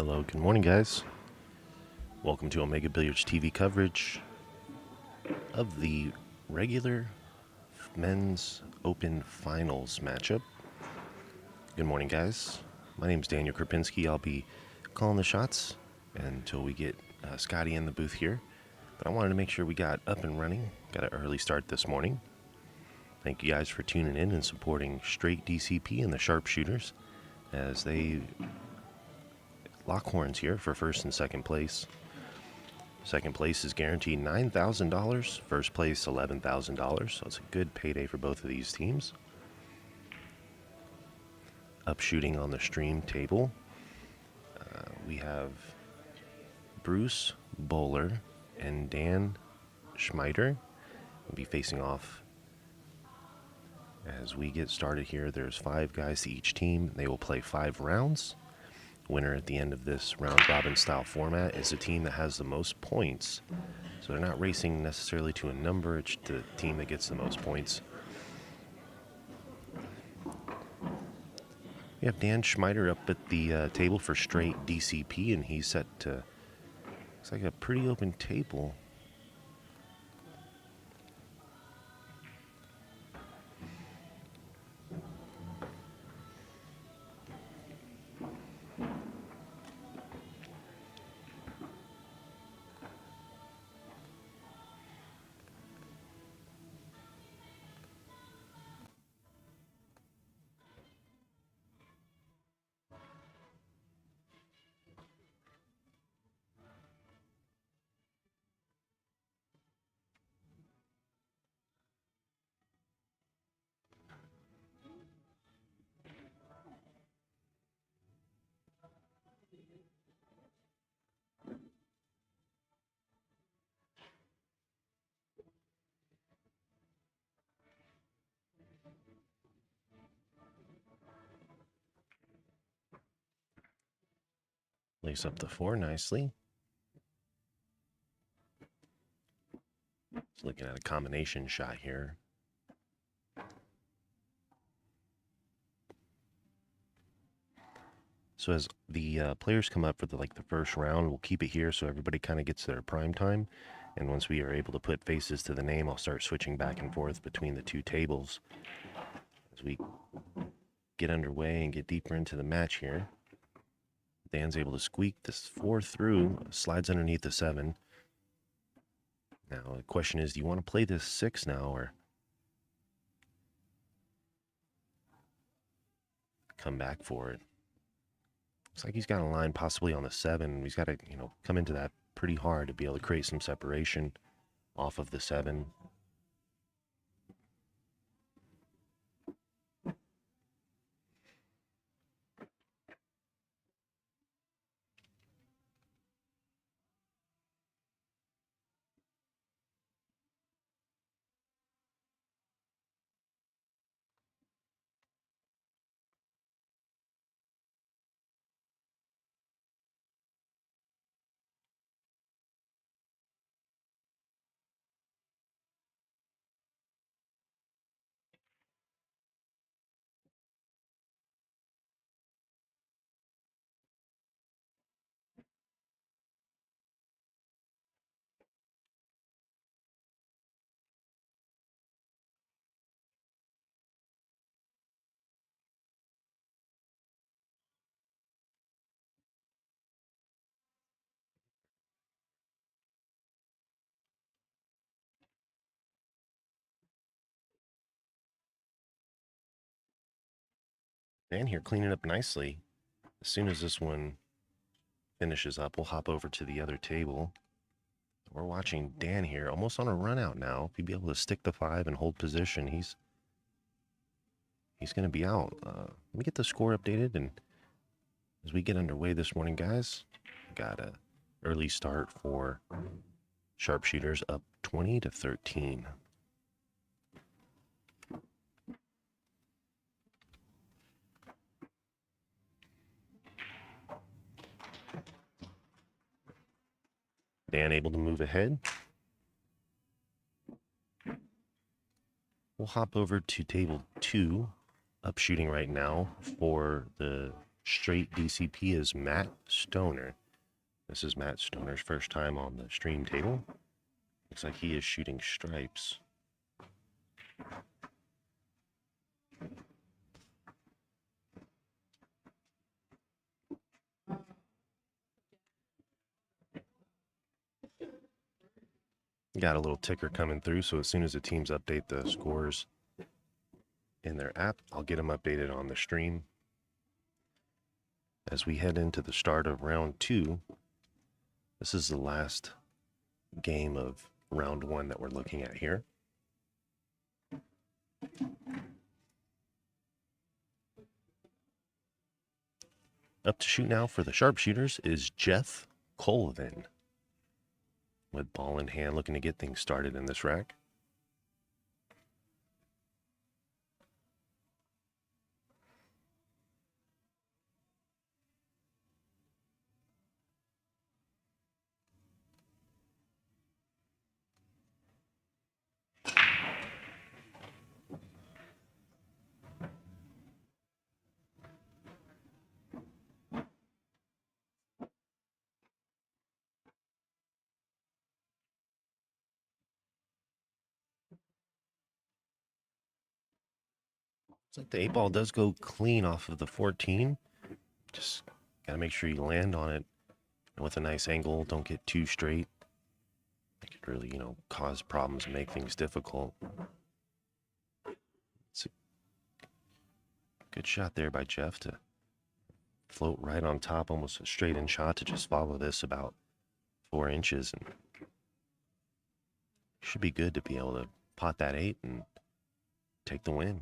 Hello, good morning, guys. Welcome to Omega Billiards TV coverage of the regular men's open finals matchup. Good morning, guys. My name is Daniel Krupinski. I'll be calling the shots until we get Scotty in the booth here. But I wanted to make sure we got up and running. Got an early start this morning. Thank you guys for tuning in and supporting Str8 DCP and the Sharpshooters as they lock horns here for first and second place. Second place is guaranteed $9,000. First place, $11,000. So it's a good payday for both of these teams. Up shooting on the stream table, we have Bruce Bowler and Dan Schmider. We'll be facing off as we get started here. There's 5 guys to each team. They will play 5 rounds. Winner at the end of this round-robin style format is the team that has the most points. So they're not racing necessarily to a number, it's the team that gets the most points. We have Dan Schmider up at the table for Str8 DCP, and he's set to, looks like a pretty open table. Lace up the 4 nicely. Just looking at a combination shot here. So as the players come up for the first round, we'll keep it here so everybody kind of gets their prime time. And once we are able to put faces to the name, I'll start switching back and forth between the 2 tables as we get underway and get deeper into the match here. Dan's able to squeak this 4 through, slides underneath the 7. Now the question is, do you want to play this 6 now or come back for it? Looks like he's got a line possibly on the 7. He's got to, come into that pretty hard to be able to create some separation off of the 7. Dan here cleaning up nicely. As soon as this one finishes up, we'll hop over to the other table. We're watching Dan here, almost on a run out now. If he'd be able to stick the 5 and hold position, he's going to be out. Let me get the score updated, and as we get underway this morning, guys, got a early start for Sharpshooters, up 20-13. Dan able to move ahead. We'll hop over to table 2, up shooting right now for the Str8 DCP is Matt Stoner. This is Matt Stoner's first time on the stream table. Looks like he is shooting stripes. Got a little ticker coming through, so as soon as the teams update the scores in their app, I'll get them updated on the stream. As we head into the start of round 2, this is the last game of round 1 that we're looking at here. Up to shoot now for the sharpshooters is Jeff Colvin, with ball in hand, looking to get things started in this rack. Looks like the 8-ball does go clean off of the 14. Just got to make sure you land on it with a nice angle. Don't get too straight. It could really, cause problems and make things difficult. It's a good shot there by Jeff to float right on top, almost a straight-in shot to just follow this about 4 inches. And should be good to be able to pot that 8 and take the win.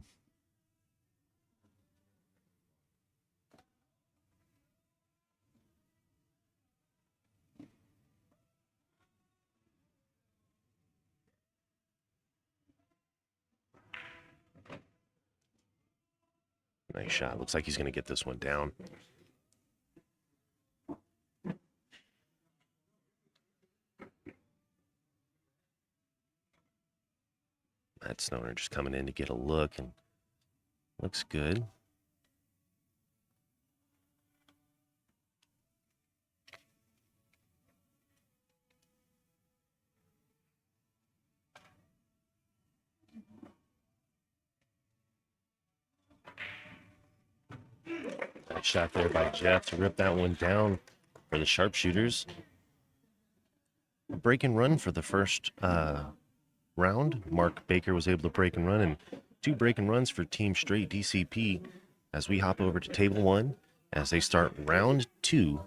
Nice shot. Looks like he's going to get this one down. Matt Stoner just coming in to get a look, and looks good. Nice shot there by Jeff to rip that one down for the sharpshooters. A break and run for the first round. Mark Baker was able to break and run, and 2 break and runs for Team Str8 DCP as we hop over to table 1 as they start round 2.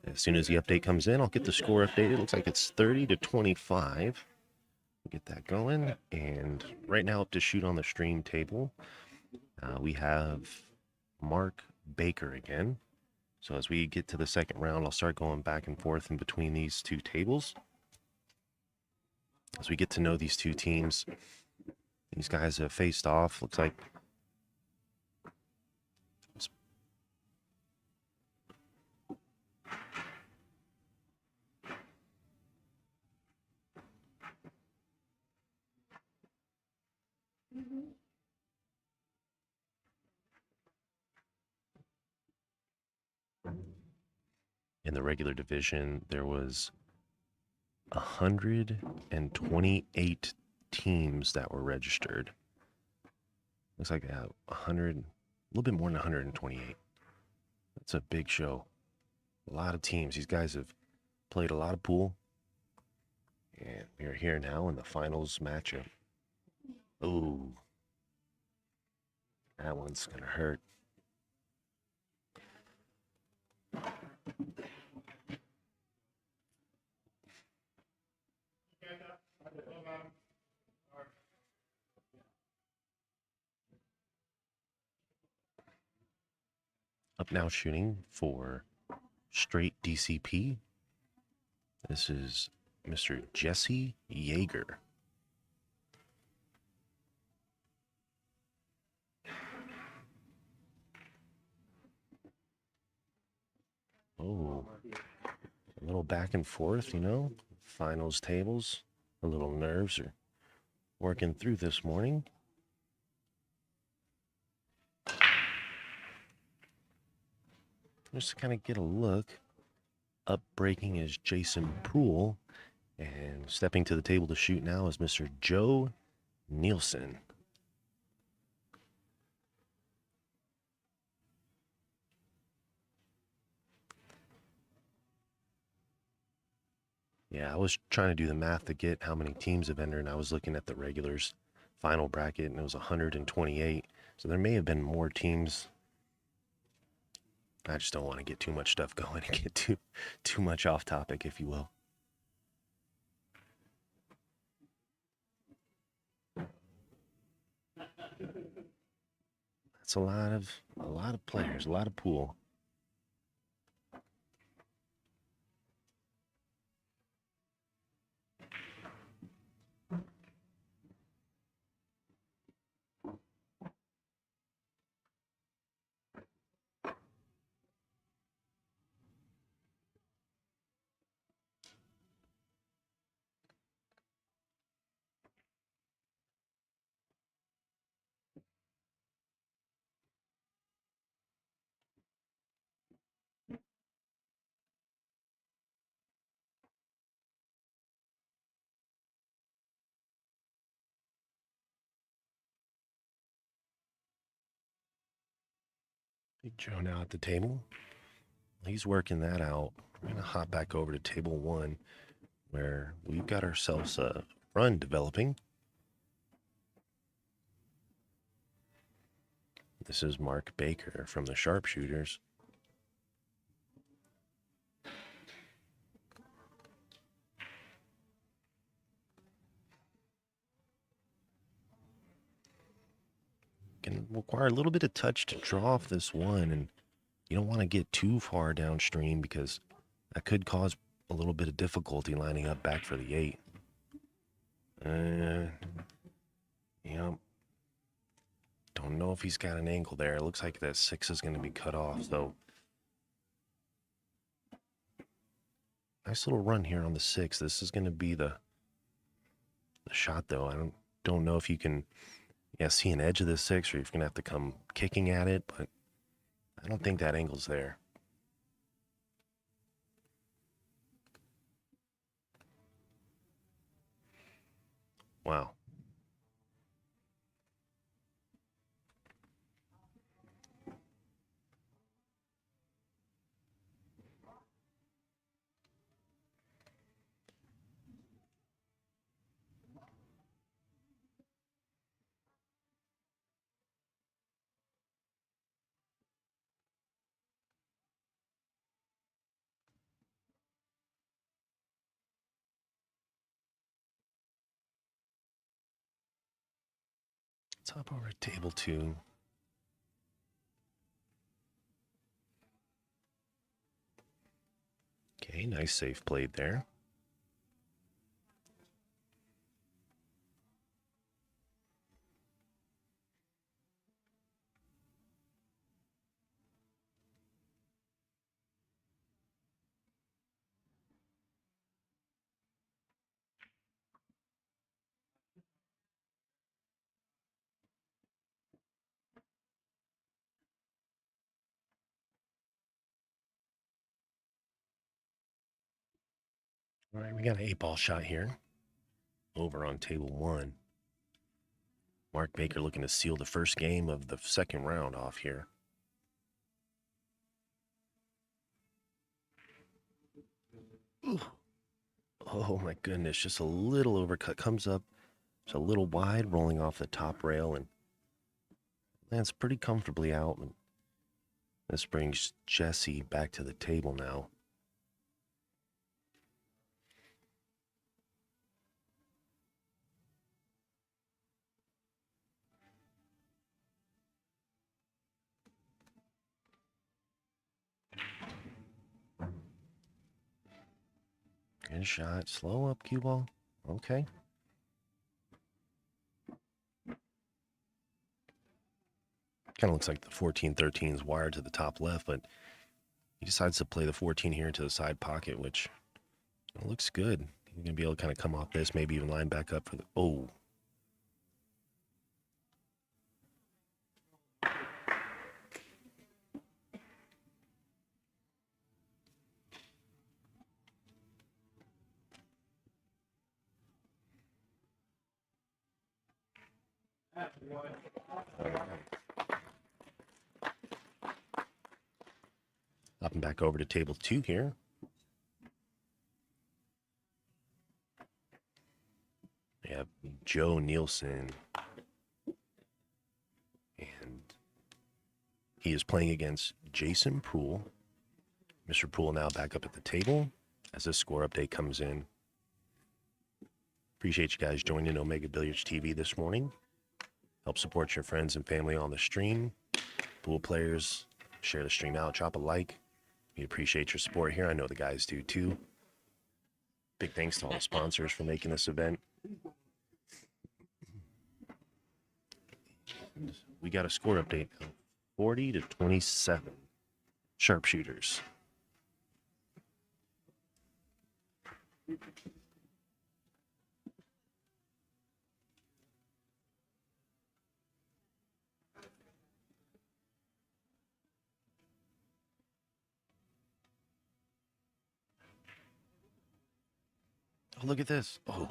As soon as the update comes in, I'll get the score updated. Looks like it's 30-25. Get that going. And right now up to shoot on the stream table, we have Mark Baker again. So as we get to the second round, I'll start going back and forth in between these 2 tables. As we get to know these 2 teams, these guys have faced off. Looks like in the regular division, there was 128 teams that were registered. Looks like 100, a little bit more than 128. That's a big show. A lot of teams. These guys have played a lot of pool. And we are here now in the finals matchup. Ooh. That one's going to hurt. Up now shooting for Str8 DCP. This is Mr. Jesse Yeager. Oh, a little back and forth, finals tables. A little nerves are working through this morning. just to kind of get a look. Up breaking is Jason Poole, and stepping to the table to shoot now is Mr. Joe Nielsen. Yeah, I was trying to do the math to get how many teams have entered, and I was looking at the regulars final bracket, and it was 128. So there may have been more teams. I just don't want to get too much stuff going and get too much off topic, if you will. That's a lot of players, a lot of pool. Big Joe now at the table. He's working that out. We're going to hop back over to table one, where we've got ourselves a run developing. This is Mark Baker from the Sharpshooters. Can require a little bit of touch to draw off this one, and you don't want to get too far downstream because that could cause a little bit of difficulty lining up back for the 8. Yeah. Don't know if he's got an angle there. It looks like that 6 is going to be cut off, so nice little run here on the 6. This is going to be the shot, though. I don't know if you can see an edge of the 6, or you're going to have to come kicking at it, but I don't think that angle's there. Wow. Let's hop over to table 2. Okay, nice safe played there. All right, we got an 8-ball shot here over on table 1. Mark Baker looking to seal the first game of the second round off here. Ooh. Oh my goodness, just a little overcut. Comes up just a little wide, rolling off the top rail, and lands pretty comfortably out. And this brings Jesse back to the table now. Good shot. Slow up, cue ball. Okay. Kind of looks like the 14-13 is wired to the top left, but he decides to play the 14 here into the side pocket, which looks good. He's going to be able to kind of come off this, maybe even line back up for the... Oh. Up and back over to table 2 here. We have Joe Nielsen. And he is playing against Jason Poole. Mr. Poole now back up at the table as this score update comes in. Appreciate you guys joining Omega Billiards TV this morning. Help support your friends and family on the stream. Pool players, share the stream out, drop a like. We appreciate your support here. I know the guys do too. Big thanks to all the sponsors for making this event. We got a score update of 40-27 sharpshooters. Oh, look at this. Oh.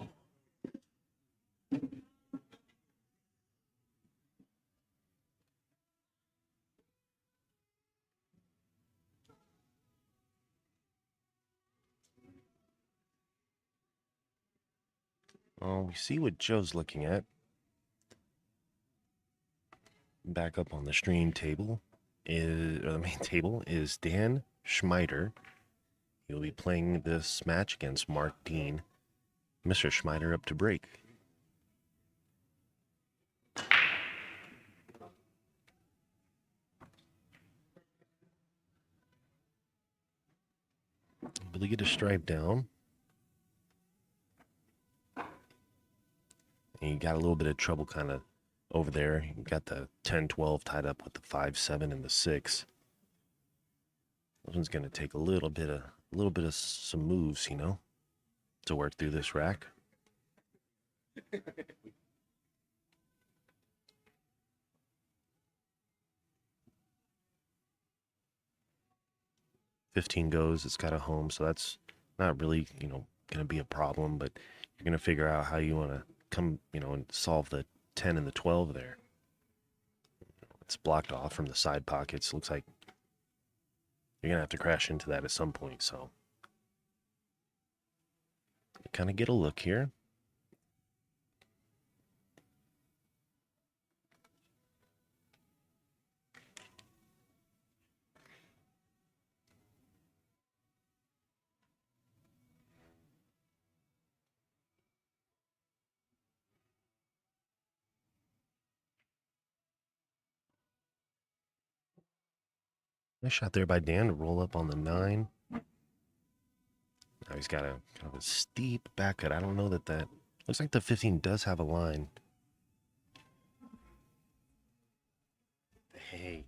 Well, we see what Joe's looking at. Back up on the stream table or the main table is Dan Schmeider. He'll be playing this match against Mark Dean. Mr. Schmeider up to break. Billy get a stripe down. And you got a little bit of trouble kind of over there. You got the 10-12 tied up with the 5-7 and the 6. This one's going to take a little bit of some moves, you know, to work through this rack. $15 goes, it's got a home, so that's not really, you know, going to be a problem, but you're going to figure out how you want to come, you know, and solve the 10 and the 12 there. It's blocked off from the side pockets. Looks like you're going to have to crash into that at some point, so kind of get a look here. Nice shot there by Dan to roll up on the 9. Now he's got a kind of a steep back cut. I don't know that looks like the 15 does have a line. Hey.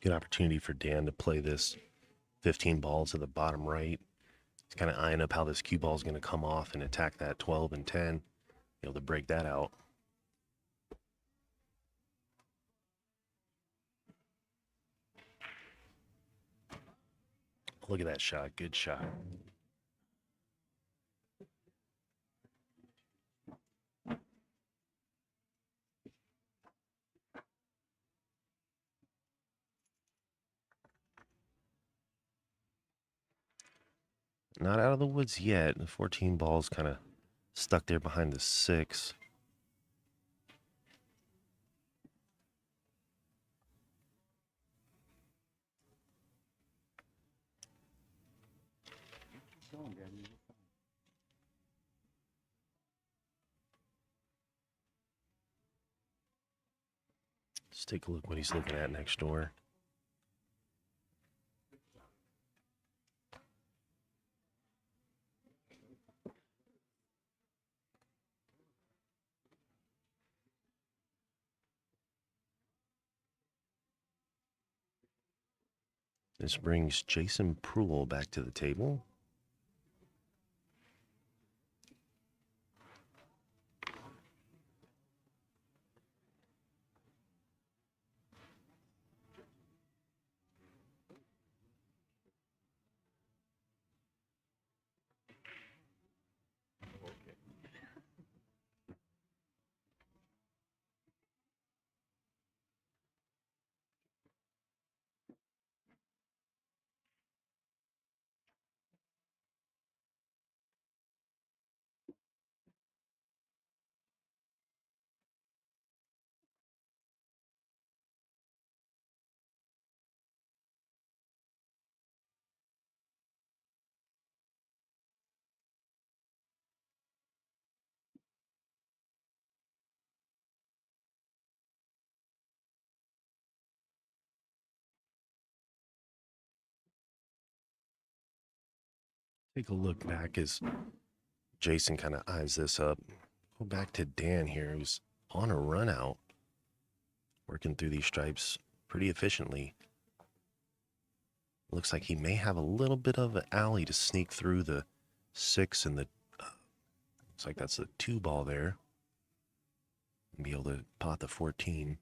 Good opportunity for Dan to play this 15 ball to the bottom right. He's kind of eyeing up how this cue ball is going to come off and attack that 12 and 10. Be able to break that out. Look at that shot. Good shot. Not out of the woods yet. The 14 ball's kind of stuck there behind the 6. Let's take a look what he's looking at next door. This brings Jason Pruill back to the table. Take a look back as Jason kind of eyes this up. Go back to Dan here, who's on a run out, working through these stripes pretty efficiently. Looks like he may have a little bit of an alley to sneak through the 6 and the, looks like that's the 2 ball there. And be able to pot the 14.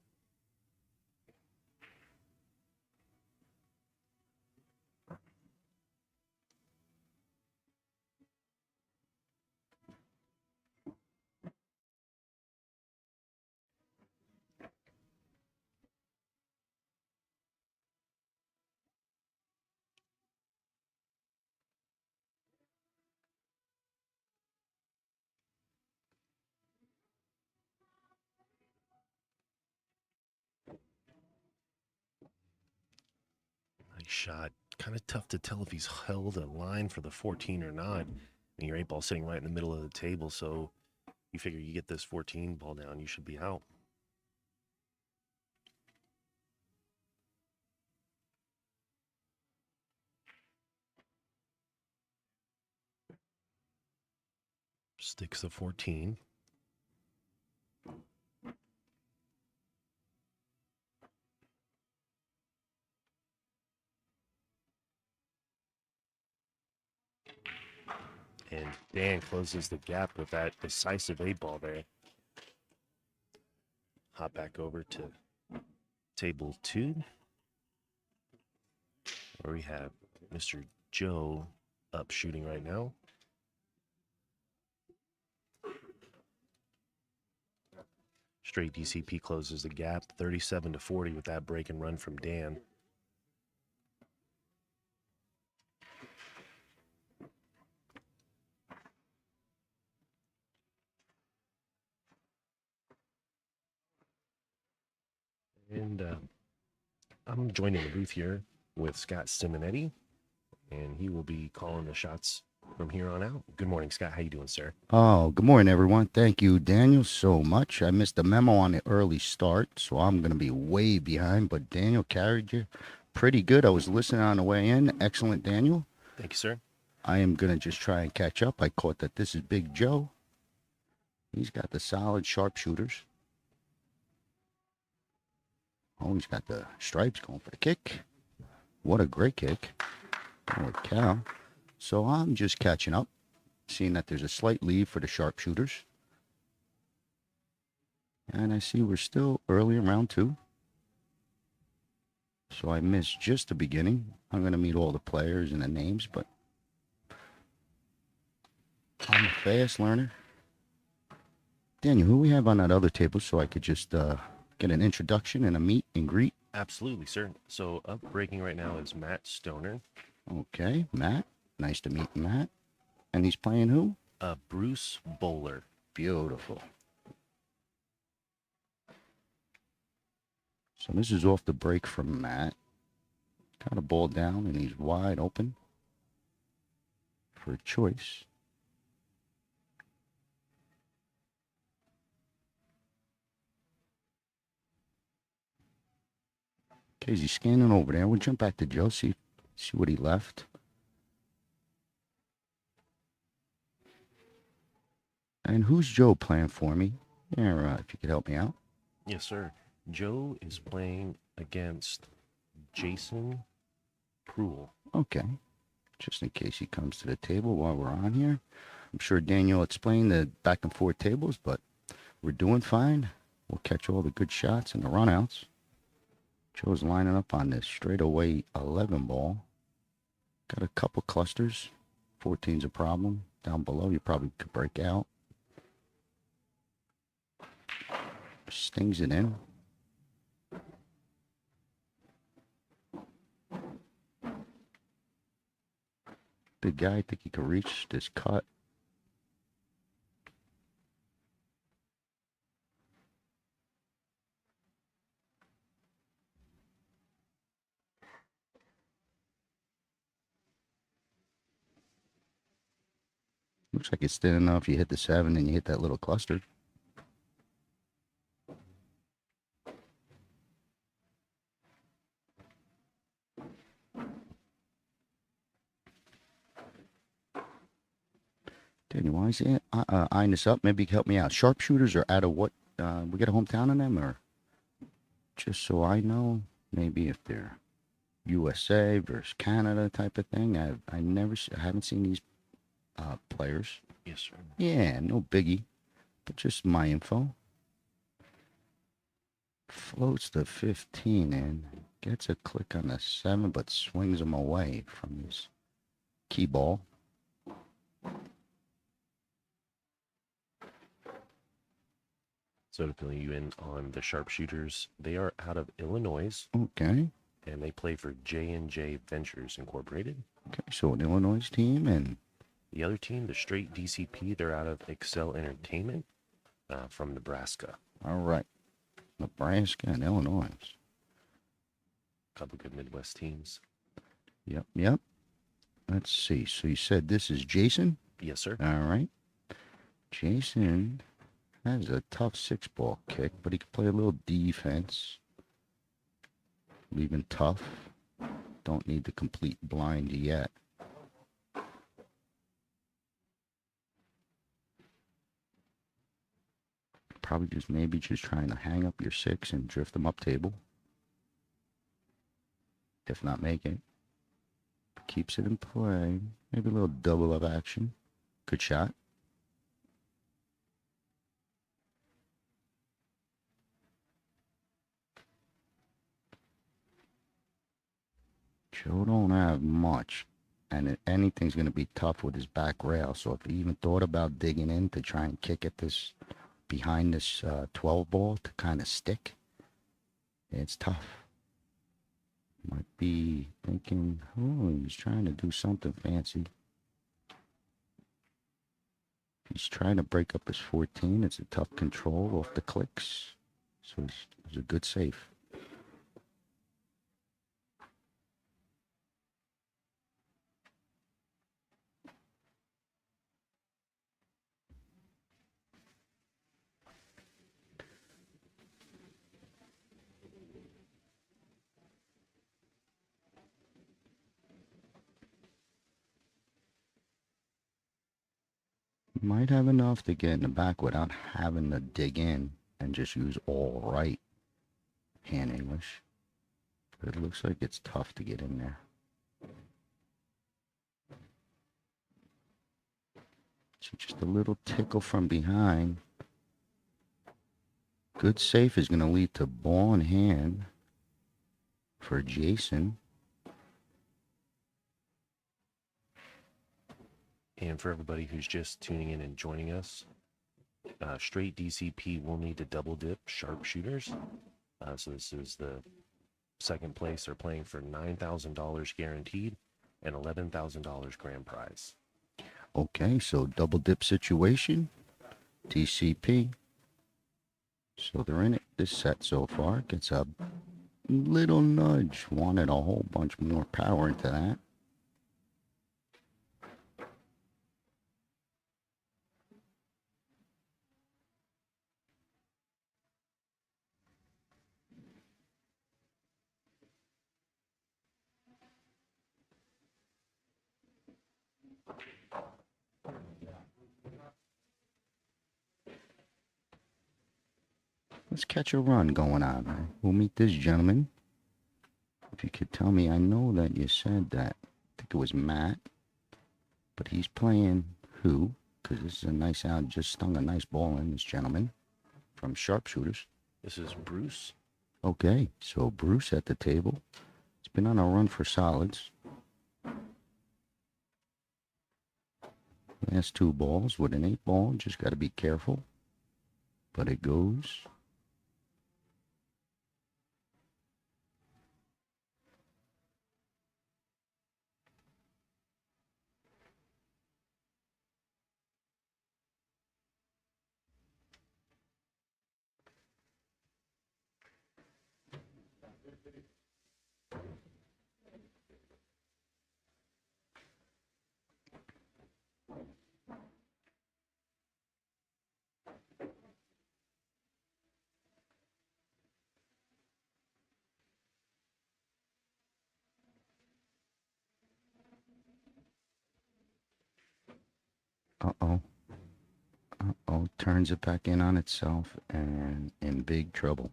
Nice shot. Kind of tough to tell if he's held a line for the 14 or not. And your 8 ball sitting right in the middle of the table, so you figure you get this 14 ball down, you should be out. Sticks the 14. And Dan closes the gap with that decisive 8 ball there. Hop back over to table 2, where we have Mr. Joe up shooting right now. Straight DCP closes the gap 37-40 with that break and run from Dan. And I'm joining the booth here with Scott Simonetti, and he will be calling the shots from here on out. Good morning, Scott. How you doing, sir? Oh, good morning, everyone. Thank you, Daniel, so much. I missed the memo on the early start, so I'm going to be way behind, but Daniel carried you pretty good. I was listening on the way in. Excellent, Daniel. Thank you, sir. I am going to just try and catch up. I caught that this is Big Joe. He's got the solid sharpshooters. Oh, he's got the stripes going for the kick. What a great kick. Holy cow. So I'm just catching up, seeing that there's a slight lead for the sharpshooters. And I see we're still early in round 2. So I missed just the beginning. I'm going to meet all the players and the names, but I'm a fast learner. Daniel, who we have on that other table so I could just get an introduction and a meet and greet? Absolutely, sir. So up breaking right now is Matt Stoner. Okay, Matt. Nice to meet Matt. And he's playing who? Bruce Bowler. Beautiful. So this is off the break from Matt. Got a ball down and he's wide open for a choice. Okay, he's scanning over there. We'll jump back to Joe, see what he left. And who's Joe playing for me? There, if you could help me out. Yes, sir. Joe is playing against Jason Proul. Okay. Just in case he comes to the table while we're on here. I'm sure Daniel explained the back and forth tables, but we're doing fine. We'll catch all the good shots and the runouts. Joe's lining up on this straightaway 11 ball. Got a couple clusters. 14's a problem. Down below, you probably could break out. Stings it in. Big guy, I think he can reach this cut. Looks like it's thin enough. You hit the 7 and you hit that little cluster. Danny, why is it eyeing this up? Maybe you can help me out. Sharpshooters are out of what? We get a hometown on them, or just so I know, maybe if they're USA versus Canada type of thing. I haven't seen these players. Yes, sir. Yeah, no biggie, but just my info. Floats the 15 in, gets a click on the 7, but swings him away from his key ball. So to fill you in on the sharpshooters, they are out of Illinois. Okay. And they play for J&J Ventures Incorporated. Okay, so an Illinois team, and the other team, the Str8 DCP, they're out of Excel Entertainment from Nebraska. All right. Nebraska and Illinois. Couple good Midwest teams. Yep. Let's see. So you said this is Jason? Yes, sir. All right. Jason has a tough 6-ball kick, but he can play a little defense. Leaving tough. Don't need the complete blind yet. Probably just trying to hang up your 6 and drift them up table. If not make it. Keeps it in play. Maybe a little double of action. Good shot. Joe don't have much, and anything's going to be tough with his back rail. So if he even thought about digging in to try and kick at this behind this 12 ball to kind of stick, it's tough. Might be thinking, oh, he's trying to do something fancy. He's trying to break up his 14. It's a tough control off the clicks. So it's a good safe. Might have enough to get in the back without having to dig in and just use all right hand English. But it looks like it's tough to get in there. So just a little tickle from behind. Good safe is going to lead to ball in hand for Jason. And for everybody who's just tuning in and joining us, Str8 DCP will need to double dip sharpshooters. So this is the second place. They're playing for $9,000 guaranteed and $11,000 grand prize. Okay, so double dip situation, DCP. So they're in it this set so far. Gets a little nudge. Wanted a whole bunch more power into that. Let's catch a run going on. We'll meet this gentleman. If you could tell me, I know that you said that. I think it was Matt, but he's playing who? Because this is a nice out. Just stung a nice ball in, this gentleman from Sharpshooters. This is Bruce. Okay, so Bruce at the table. He's been on a run for solids. Last 2 balls with an 8 ball. Just got to be careful. But it goes. Uh-oh. Uh-oh. Turns it back in on itself and in big trouble.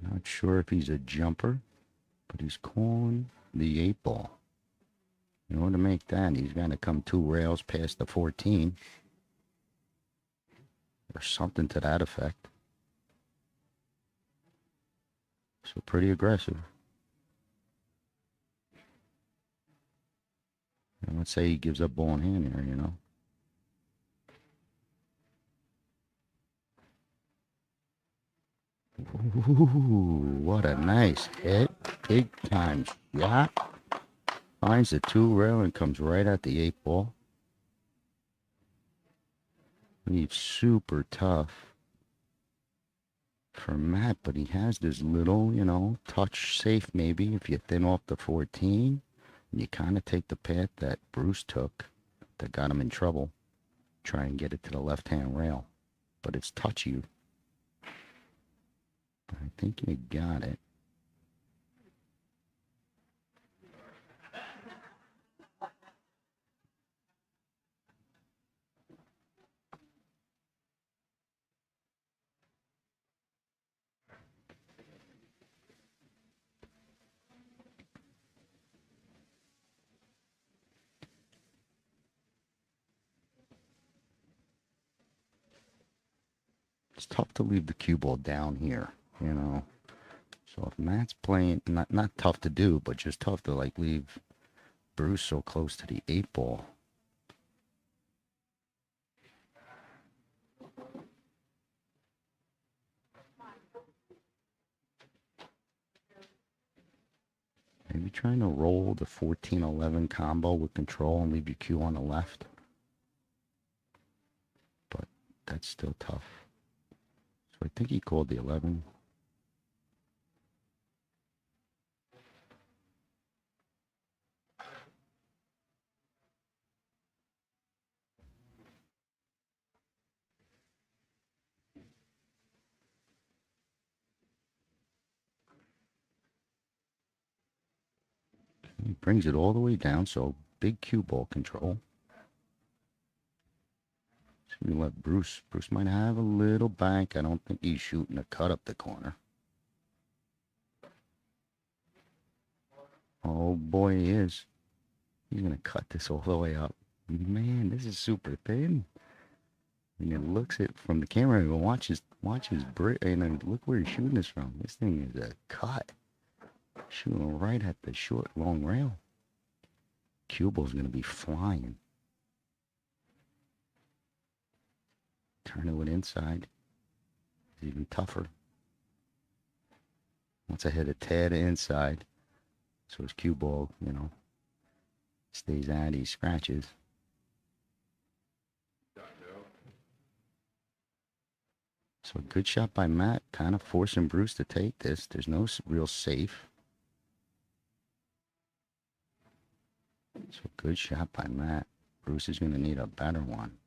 Not sure if he's a jumper, but he's calling the 8 ball. In order to make that, he's got to come 2 rails past the 14. Or something to that effect. So pretty aggressive. And let's say he gives up ball in hand here, you know. Ooh, what a nice hit. Big time shot. Finds the 2 rail and comes right at the 8 ball. He's super tough for Matt, but he has this little, you know, touch safe maybe if you thin off the 14. And you kind of take the path that Bruce took that got him in trouble. Try and get it to the left-hand rail. But it's touchy. But I think you got it. It's tough to leave the cue ball down here, you know. So if Matt's playing, not tough to do, but just tough to like leave Bruce so close to the 8 ball. Maybe trying to roll the 14-11 combo with control and leave your cue on the left. But that's still tough. So I think he called the 11. He brings it all the way down, so big cue ball control. So we let Bruce. Bruce might have a little bank. I don't think he's shooting a cut up the corner. Oh boy, he is. He's gonna cut this all the way up. Man, this is super thin. And it looks it from the camera. And watch his brick, and then look where he's shooting this from. This thing is a cut. Shooting right at the short, long rail. Cue ball's gonna be flying. Turn it with inside. It's even tougher. Once I hit a tad inside, so his cue ball, you know, stays out. He scratches. So a good shot by Matt, kind of forcing Bruce to take this. There's no real safe. So good shot by Matt. Bruce is going to need a better one.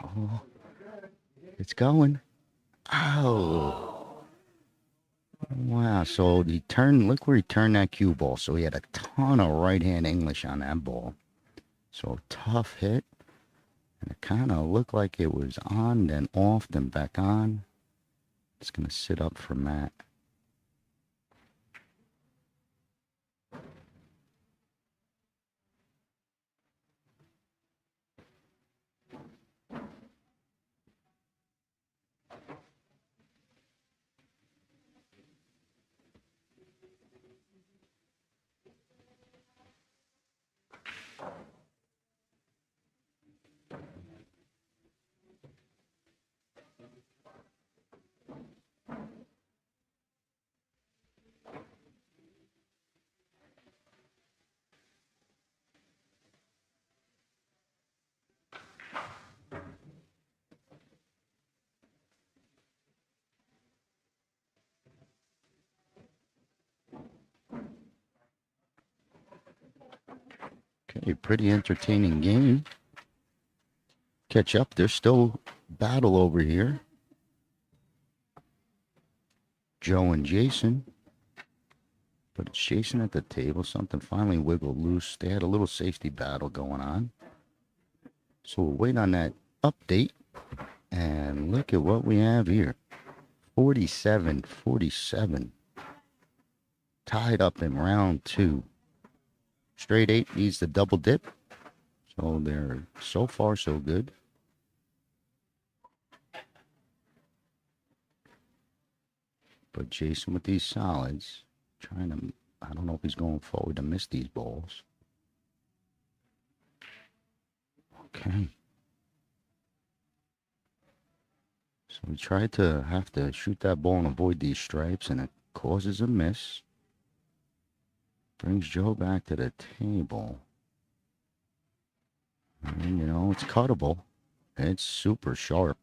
Oh, it's going. Oh. Wow, so he turned, look where he turned that cue ball. So he had a ton of right-hand English on that ball. So tough hit. And it kind of looked like it was on, then off, then back on. It's going to sit up for Matt. Okay, pretty entertaining game. Catch up. There's still battle over here. Joe and Jason. But it's Jason at the table. Something finally wiggled loose. They had a little safety battle going on. So we'll wait on that update. And look at what we have here. 47-47. Tied up in round 2. Str8 needs the double dip. So they're so far so good. But Jason with these solids, trying to, I don't know if he's going forward to miss these balls. Okay. So we tried to have to shoot that ball and avoid these stripes, and it causes a miss. Brings Joe back to the table. And, you know, it's cuttable. It's super sharp.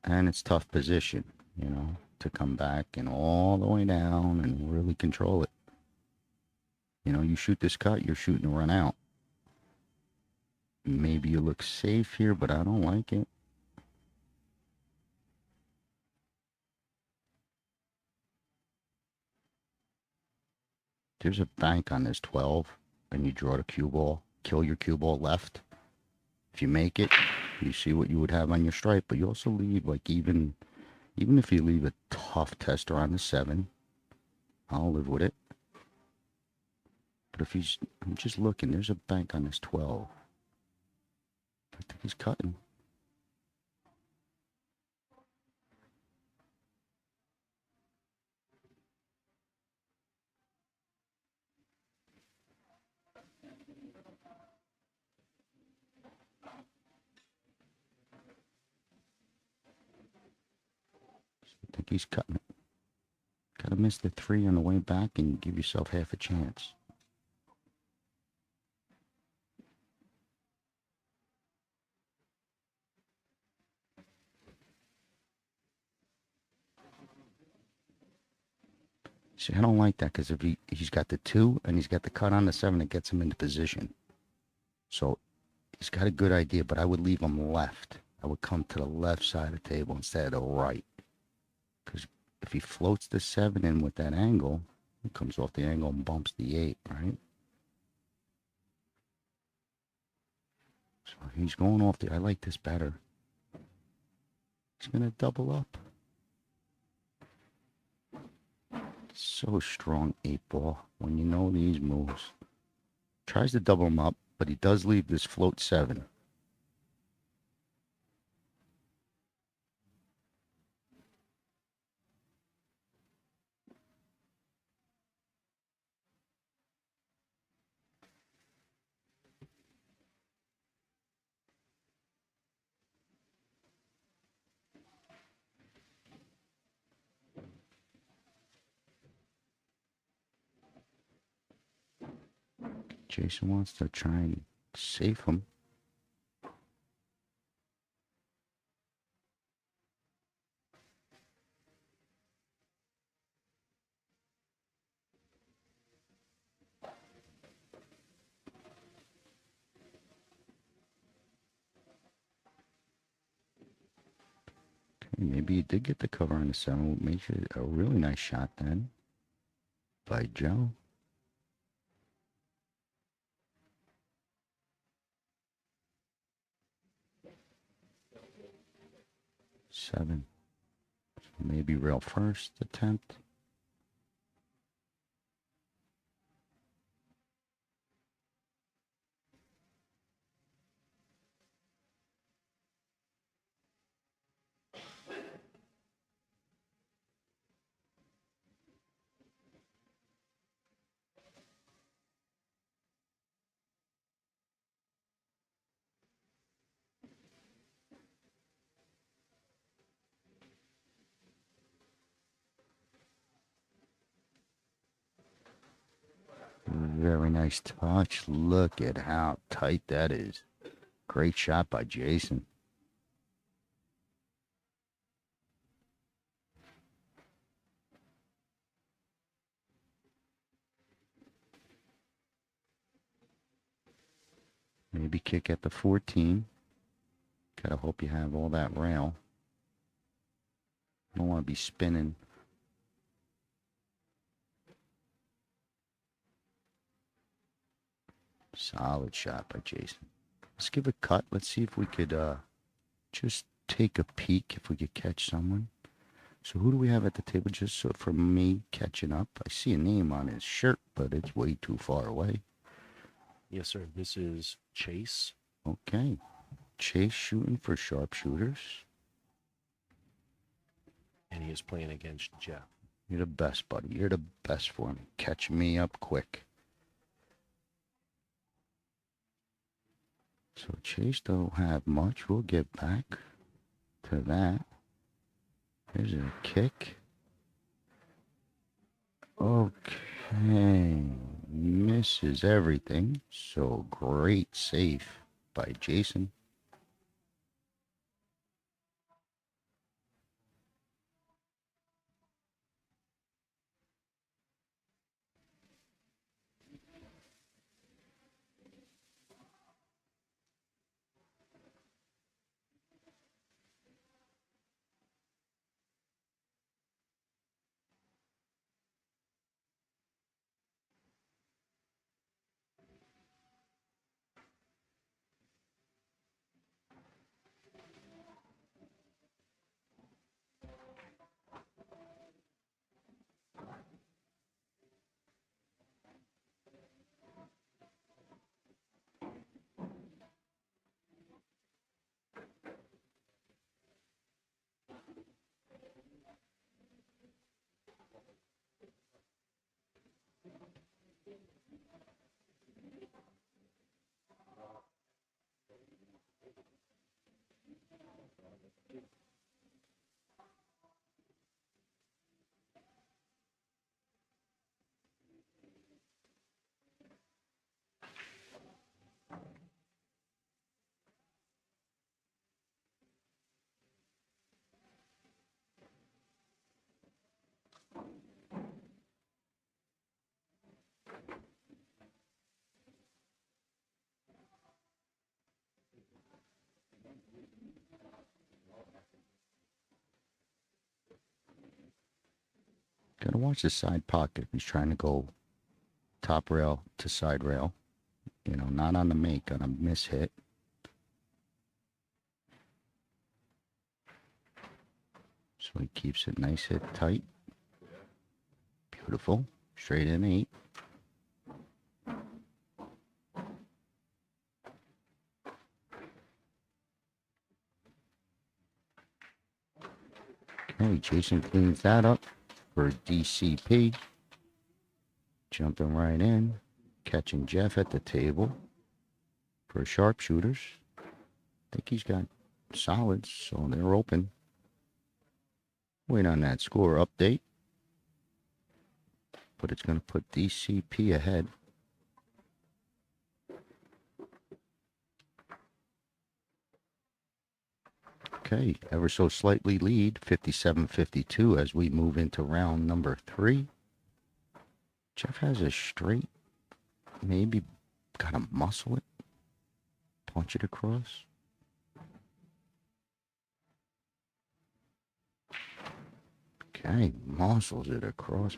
And it's tough position, you know, to come back and all the way down and really control it. You know, you shoot this cut, you're shooting to run out. Maybe you look safe here, but I don't like it. There's a bank on this 12, and you draw the cue ball, kill your cue ball left. If you make it, you see what you would have on your stripe, but you also leave, like, even if you leave a tough tester on the 7, I'll live with it. But if he's, I'm just looking, there's a bank on this 12. I think he's cutting. I think he's cutting it. Gotta miss the 3 on the way back and give yourself half a chance. See, I don't like that because if he's got the 2 and he's got the cut on the 7, it gets him into position. So he's got a good idea, but I would leave him left. I would come to the left side of the table instead of the right. Because if he floats the 7 in with that angle, it comes off the angle and bumps the 8, right? So he's going off the, I like this better. He's going to double up. So strong, 8 ball, when you know these moves. Tries to double him up, but he does leave this float 7. Jason wants to try and save him. Maybe he did get the cover on the 7. Makes it a really nice shot then by Joe. Seven. Maybe rail first attempt. Very nice touch. Look at how tight that is. Great shot by Jason. Maybe kick at the 14. Gotta hope you have all that rail. Don't want to be spinning. Solid shot by Jason. Let's give a cut. Let's see if we could just take a peek, if we could catch someone. So who do we have at the table? Just so for me catching up. I see a name on his shirt, but it's way too far away. Yes, sir. This is Chase. Okay. Chase shooting for sharpshooters. And he is playing against Jeff. You're the best, buddy. You're the best for me. Catch me up quick. So Chase don't have much. We'll get back to that. There's a kick. Okay. Misses everything. So great save by Jason. Gotta watch the side pocket. He's trying to go top rail to side rail. You know, not on the make, on a miss hit. So he keeps it nice hit tight. Beautiful. Straight in 8. Okay, Jason cleans that up for DCP. Jumping right in. Catching Jeff at the table for sharpshooters. I think he's got solids, so they're open. Wait on that score update. But it's going to put DCP ahead. Okay, ever so slightly lead, 57-52 as we move into round number 3. Jeff has a straight, maybe gotta muscle it, punch it across. Okay, muscles it across.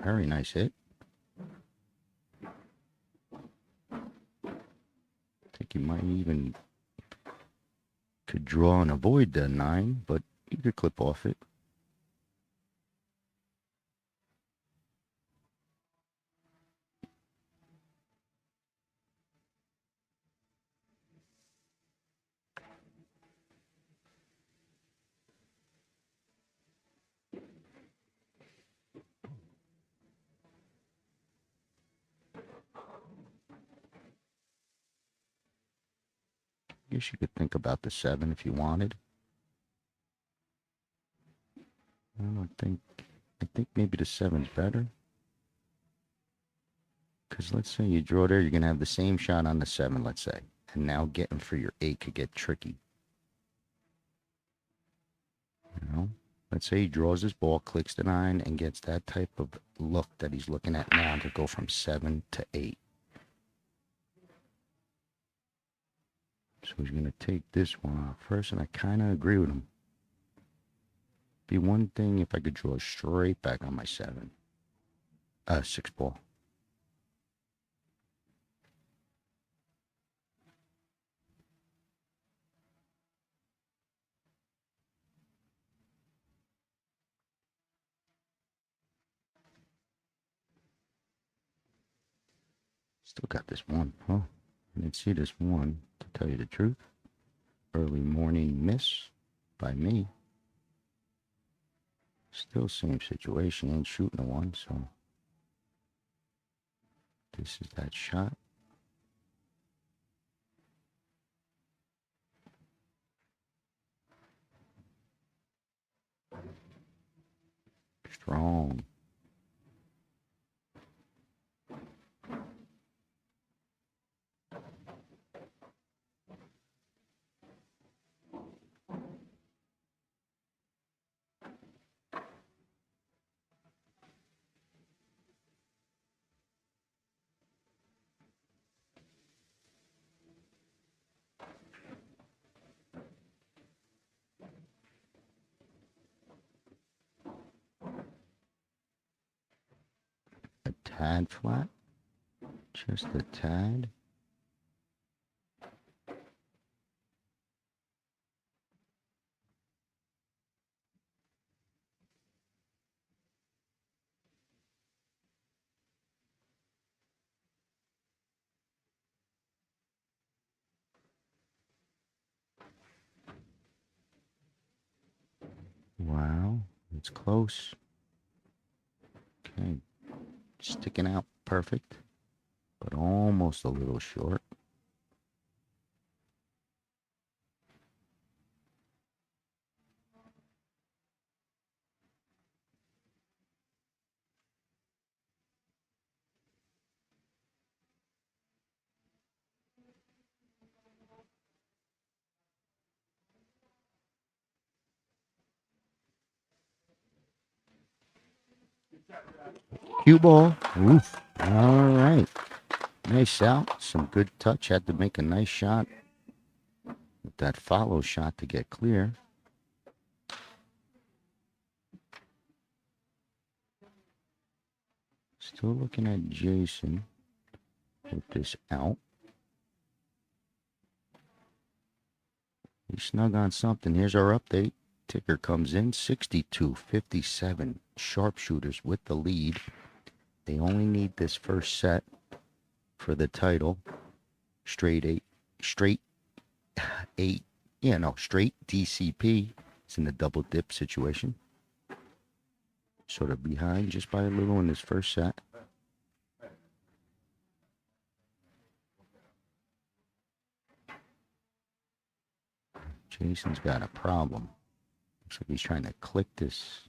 Very nice hit. I think you might even could draw and avoid the 9, but you could clip off it. I guess you could think about the 7 if you wanted. I think maybe the 7's better. Because let's say you draw there, you're going to have the same shot on the 7, let's say. And now getting for your 8 could get tricky. You know? Let's say he draws his ball, clicks the 9, and gets that type of look that he's looking at now to go from 7 to 8. So he's going to take this one off first, and I kind of agree with him. Be one thing if I could draw straight back on my 7. 6 ball. Still got this one, huh? I didn't see this one, to tell you the truth. Early morning miss by me. Still same situation, ain't shooting a 1, so this is that shot. Strong. A tad flat. Just a tad. Wow, it's close. Okay, sticking out perfect, but almost a little short. Cue ball. Oof. All right. Nice out. Some good touch. Had to make a nice shot with that follow shot to get clear. Still looking at Jason with this out. He's snug on something. Here's our update. Ticker comes in 62-57. Sharpshooters with the lead. They only need this first set for the title. Straight 8. Straight DCP. It's in the double dip situation. Sort of behind just by a little in this first set. Jason's got a problem. Looks like he's trying to click this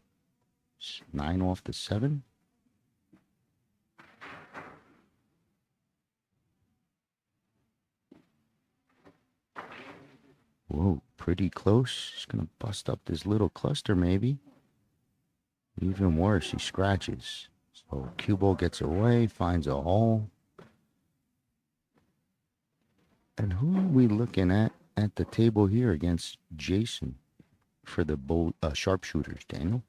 9 off the 7. Whoa, pretty close. He's going to bust up this little cluster maybe. Even worse, he scratches. So cue ball gets away, finds a hole. And who are we looking at the table here against Jason for the sharpshooters, Daniel?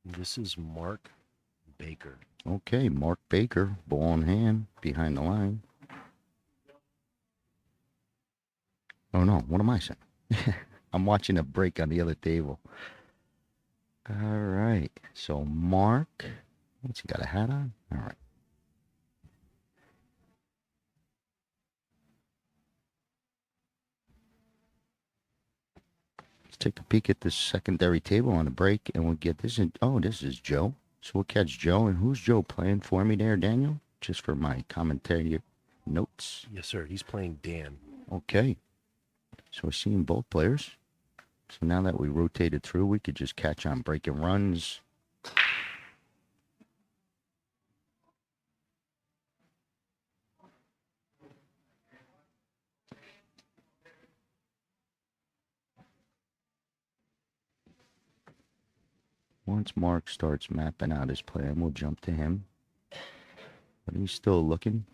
This is Mark Baker. Okay, Mark Baker, ball in hand, behind the line. Oh no, what am I saying? I'm watching a break on the other table. All right, so Mark, what's he got, a hat on? All right. Let's take a peek at this secondary table on the break, and we'll get this in. Oh, this is Joe. So we'll catch Joe. And who's Joe playing for me there, Daniel? Just for my commentary notes. Yes, sir. He's playing Dan. Okay. So we're seeing both players. So now that we rotated through, we could just catch on breaking runs. Once Mark starts mapping out his plan, we'll jump to him. But he's still looking.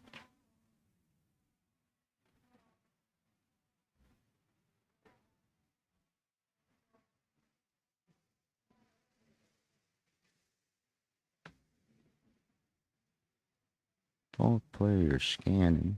Both players scanning.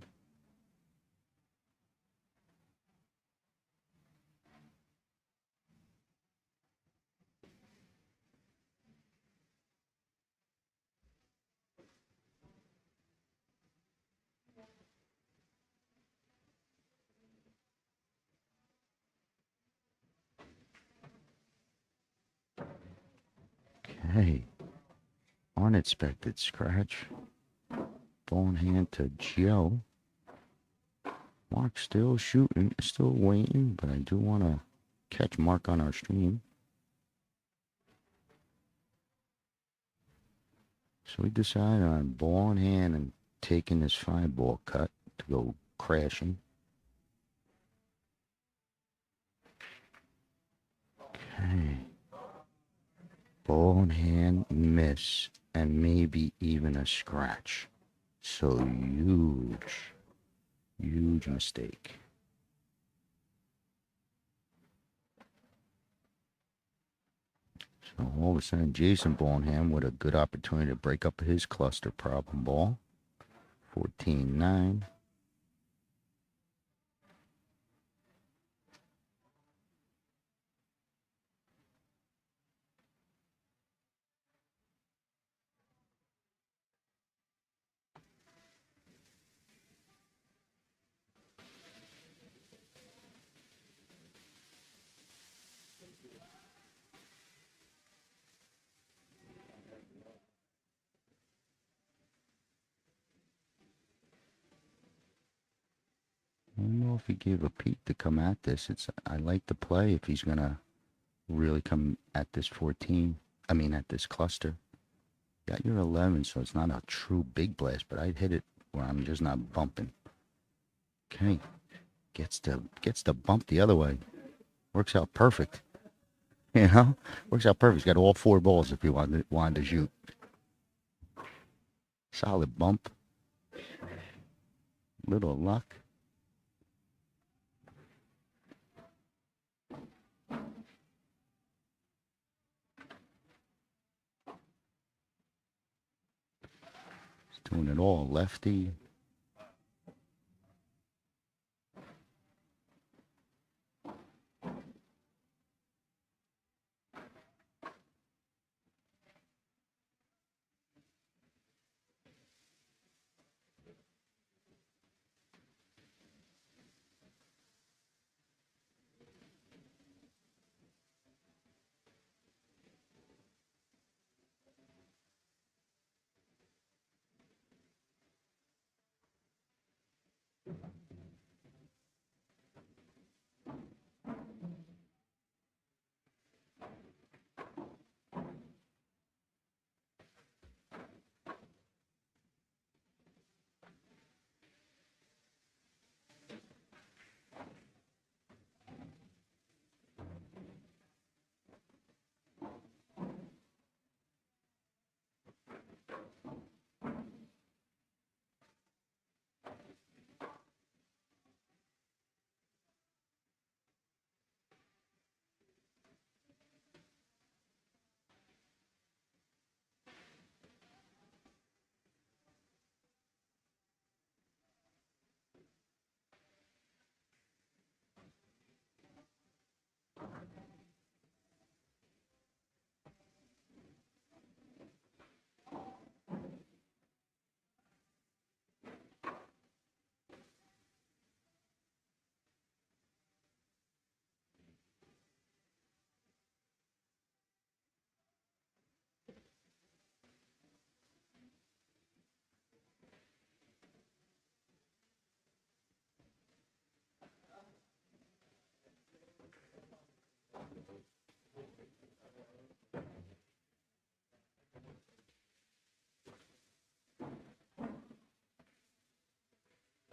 Okay. Unexpected scratch. Ball in hand to Joe. Mark still shooting, still waiting, but I do want to catch Mark on our stream. So we decided on ball in hand and taking this 5-ball cut to go crashing. Okay. Ball in hand, miss, and maybe even a scratch. So huge mistake. So all of a sudden, Jason ball in hand with a good opportunity to break up his cluster problem ball. 14-9. I don't know if he gave a peek to come at this. I like the play if he's gonna really come at this 14. I mean at this cluster. Got your 11, so it's not a true big blast, but I'd hit it where I'm just not bumping. Okay, gets to bump the other way. Works out perfect. You know, works out perfect. He's got all 4 balls if you wanted to shoot. Solid bump. Little luck. Doing it all lefty.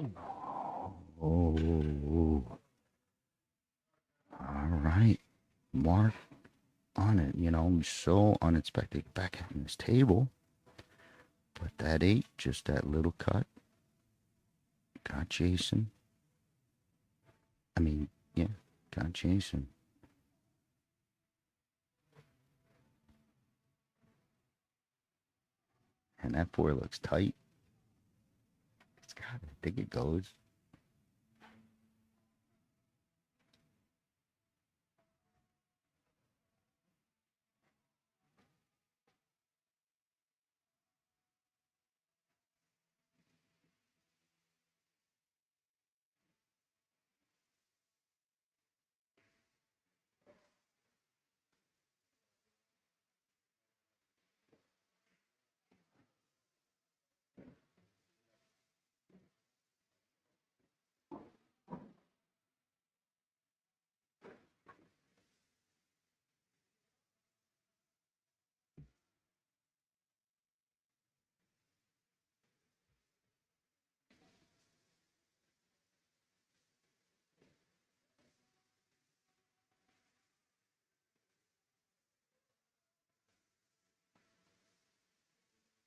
Oh, all right. Mark on it. You know, so unexpected back at this table. But that 8, just that little cut. Got Jason. I mean, yeah, got Jason. And that 4 looks tight. It's got it. I think it goes.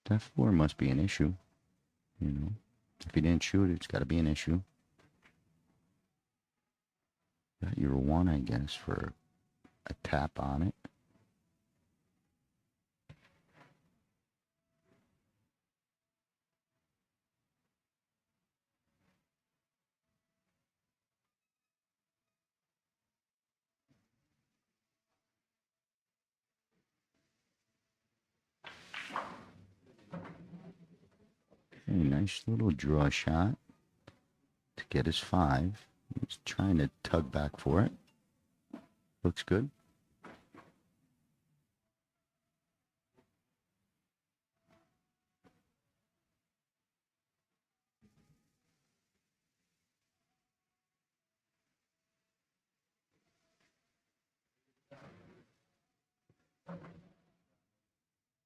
That 4 must be an issue. You know, if you didn't shoot it, it's got to be an issue. Got your 1, I guess, for a tap on it. A nice little draw shot to get his 5. He's trying to tug back for it. Looks good.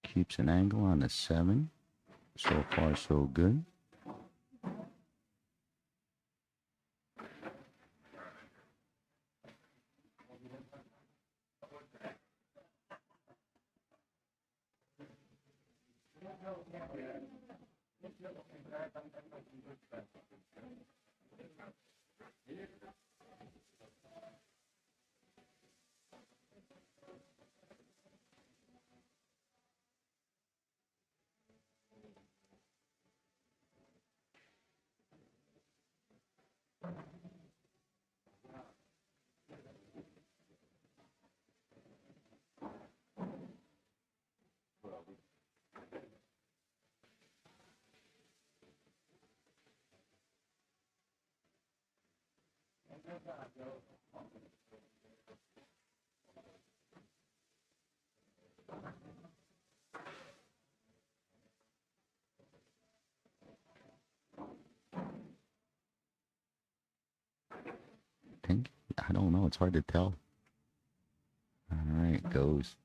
Keeps an angle on the 7. So far, so good. Think? I don't know. It's hard to tell. All right, goes.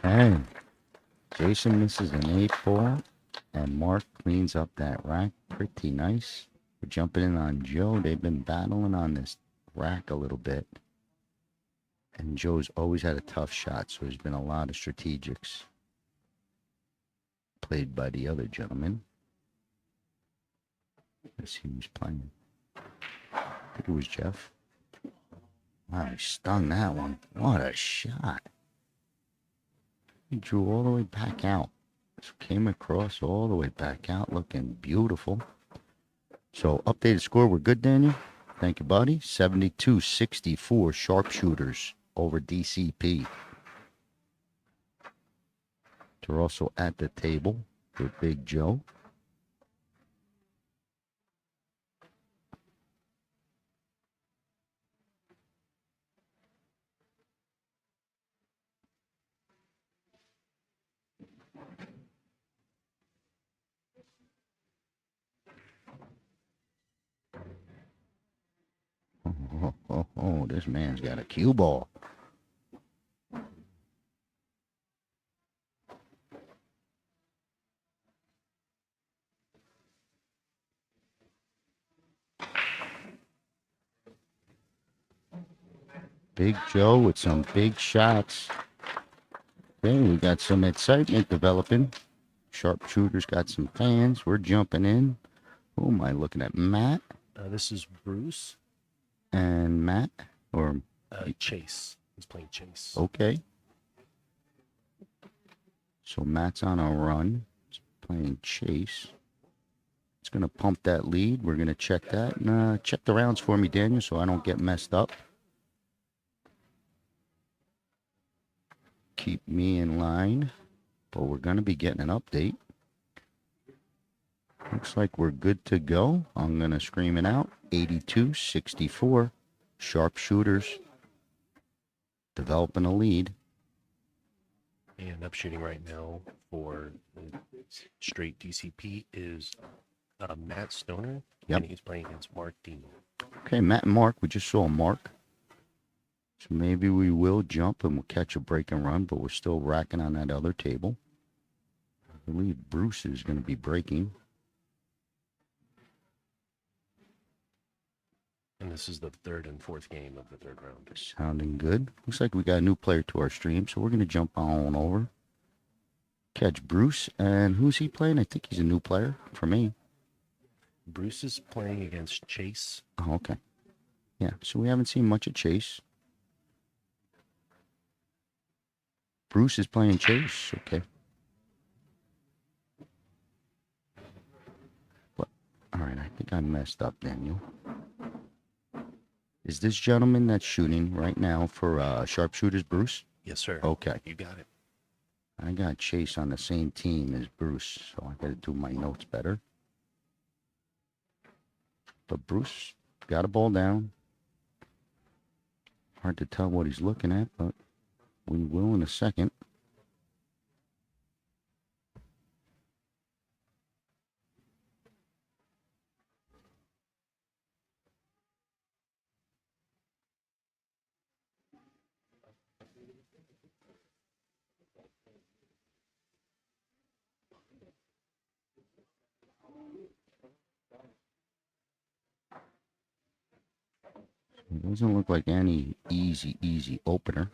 Hey, Jason misses an 8 ball, and Mark cleans up that rack pretty nice. We're jumping in on Joe. They've been battling on this rack a little bit. And Joe's always had a tough shot, so there's been a lot of strategics played by the other gentleman. Let's see who's playing. I think it was Jeff. Wow, he stung that one. What a shot. He drew all the way back out. So came across all the way back out, looking beautiful. So updated score, we're good, Daniel. Thank you, buddy. 72-64 sharpshooters over DCP. They're also at the table with Big Joe. Oh, this man's got a cue ball. Big Joe with some big shots. Okay, we got some excitement developing. Sharpshooter's got some fans. We're jumping in. Who am I looking at? Matt This is Bruce. and Matt? Or Chase. He's playing Chase. okay. So Matt's on a run. He's playing Chase. It's going to pump that lead. We're going to check that. And, check the rounds for me, Daniel, so I don't get messed up. Keep me in line. But we're going to be getting an update. Looks like we're good to go. I'm going to scream it out. 82-64. Sharpshooters developing a lead. And up shooting right now for the straight DCP is Matt Stoner. Yep. And he's playing against Mark Dean. Okay, Matt and Mark. We just saw Mark. So maybe we will jump and we'll catch a break and run, but we're still racking on that other table. I believe Bruce is going to be breaking. And this is the third and fourth game of the third round. Sounding good. Looks like we got a new player to our stream, so we're going to jump on over. Catch Bruce. And who's he playing? I think he's a new player for me. Bruce is playing against Chase. Oh, okay. Yeah, so we haven't seen much of Chase. Bruce is playing Chase. Okay. What? All right, I think I messed up, Daniel. Is this gentleman that's shooting right now for Sharpshooters, Bruce? Yes, sir. Okay. You got it. I got Chase on the same team as Bruce, so I got to do my notes better. But Bruce got a ball down. Hard to tell what he's looking at, but we will in a second. It doesn't look like any easy opener.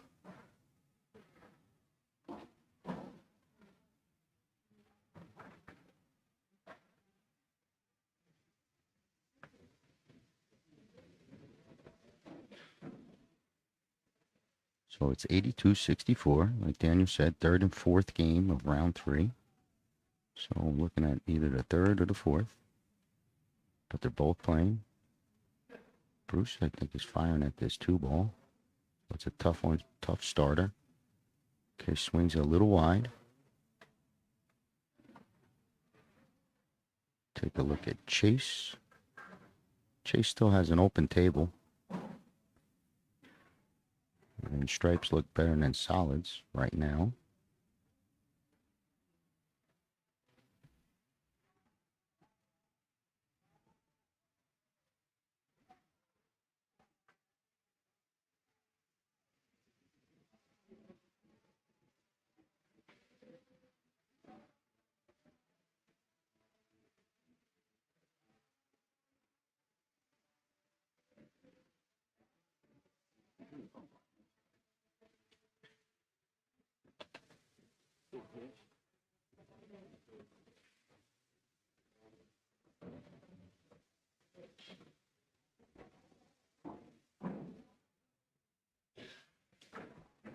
So it's 82-64, like Daniel said, third and fourth game of round 3. So I'm looking at either the third or the fourth. But they're both playing. Bruce, I think, is firing at this 2-ball. It's a tough one, tough starter. Okay, swings a little wide. Take a look at Chase. Chase still has an open table. And stripes look better than solids right now.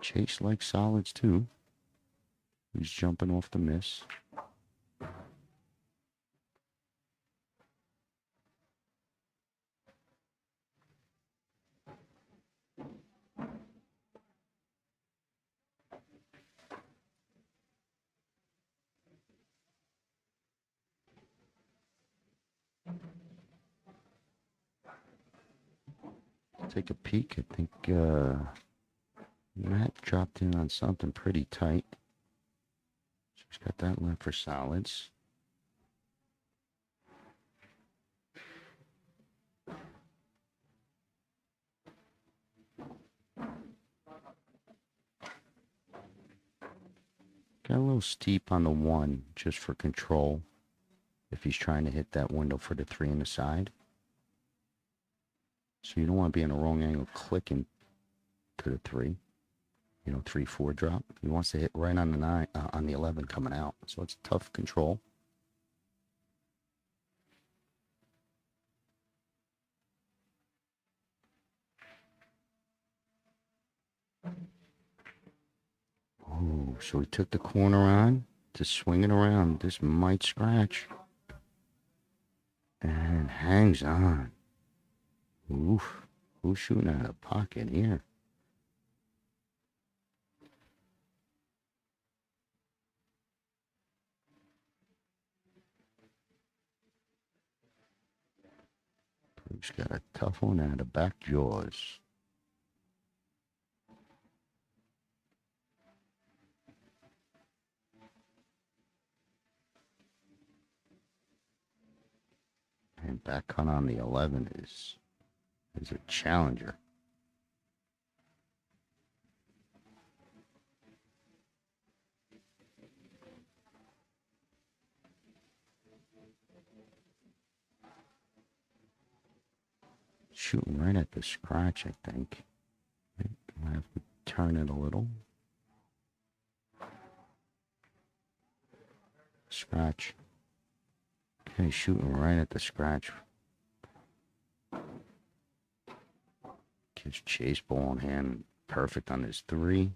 Chase likes solids too. He's jumping off the miss. Take a peek. I think Matt dropped in on something pretty tight. So he's got that left for solids. a little steep on the 1 just for control if he's trying to hit that window for the 3 in the side. So you don't want to be in a wrong angle clicking to the 3. 3-4 drop. He wants to hit right on the 9, on the 11 coming out. So it's tough control. Oh, so he took the corner on to swing it around. This might scratch. And hangs on. Oof. Who's shooting out of the pocket here? He's got a tough one out of the back jaws. And back cut on the 11 is a challenger. Shooting right at the scratch, I think. I have to turn it a little. Scratch. Okay, shooting right at the scratch. Gives chase ball in hand. Perfect on his 3.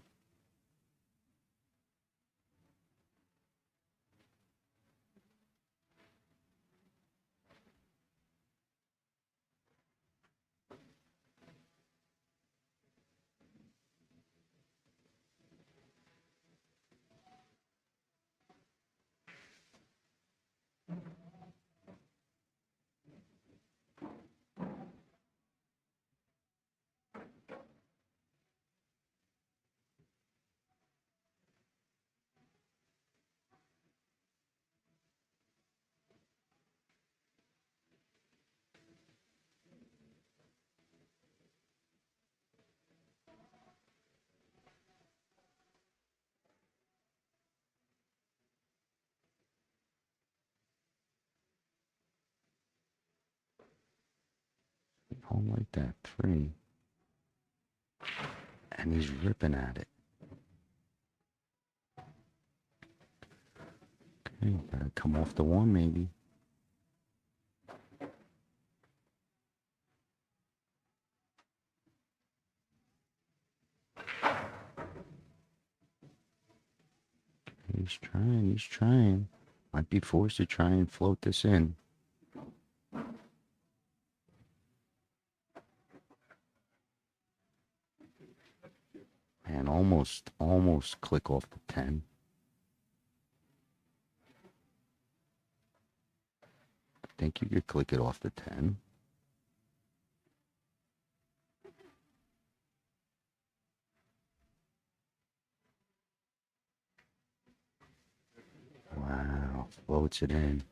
Home like that 3. And he's ripping at it. Okay, gotta come off the 1 maybe. He's trying. Might be forced to try and float this in. And almost click off the 10. I think you could click it off the 10. Wow, floats it in.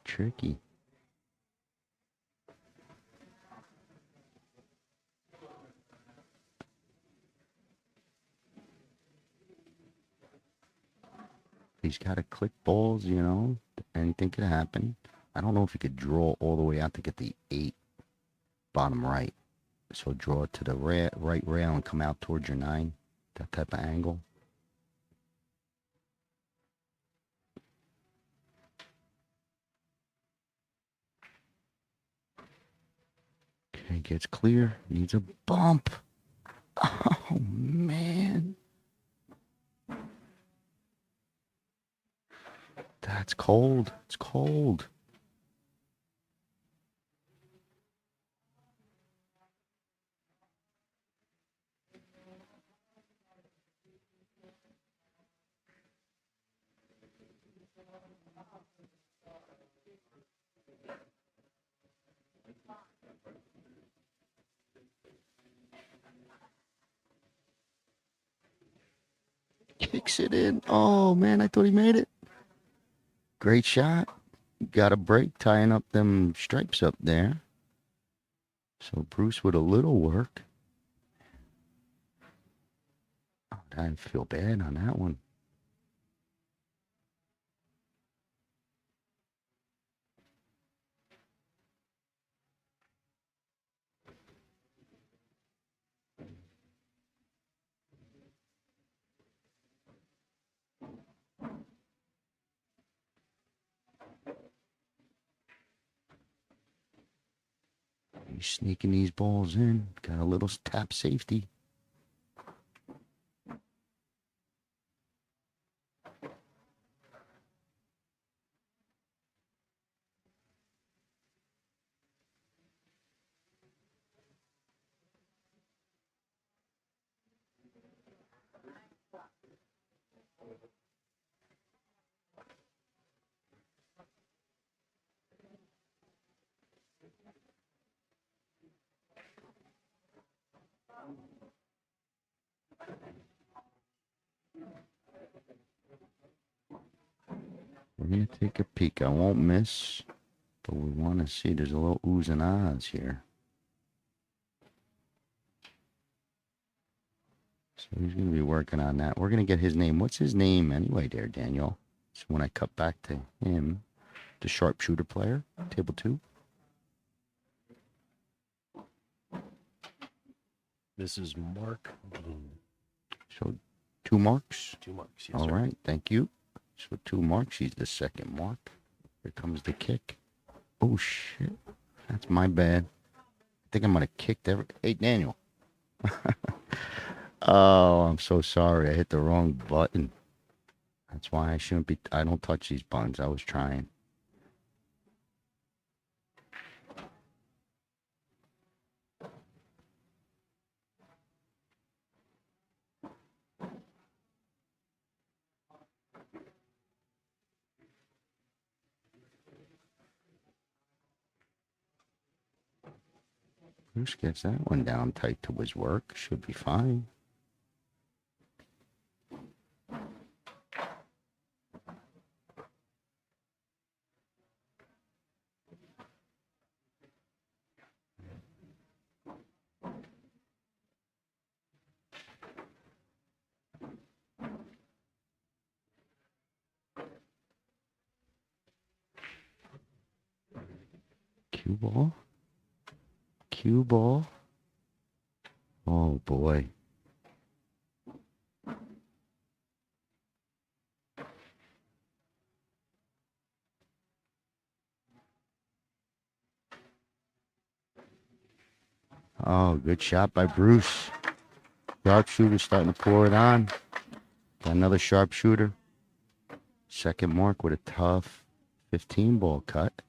Tricky. He's got to click balls, anything could happen. I don't know if he could draw all the way out to get the 8 bottom right. So draw it to the right rail and come out towards your 9. That type of angle. Okay, gets clear. Needs a bump. Oh, man. That's cold. It's cold. Kicks it in. Oh, man, I thought he made it. Great shot. Got a break tying up them stripes up there. So Bruce with a little work. Oh, I didn't feel bad on that one. He's sneaking these balls in. Got a little tap safety. We're going to take a peek. I won't miss, but we want to see. There's a little oohs and ahs here. So he's going to be working on that. We're going to get his name. What's his name anyway there, Daniel? So when I cut back to him, the sharpshooter player, table 2. This is Mark Bloom. So 2 marks. 2 marks, yes, All sir. right, thank you. So 2 marks. He's the second mark. Here comes the kick. Oh, shit. That's my bad. I think I'm going to kick every... Hey, Daniel. Oh, I'm so sorry. I hit the wrong button. That's why I shouldn't be... I don't touch these buttons. I was trying. Bruce gets that one down tight to his work. Should be fine. Cue ball. Cue ball. Oh, boy. Oh, good shot by Bruce. Sharpshooter starting to pour it on. Got another sharpshooter. Second mark with a tough 15 ball cut.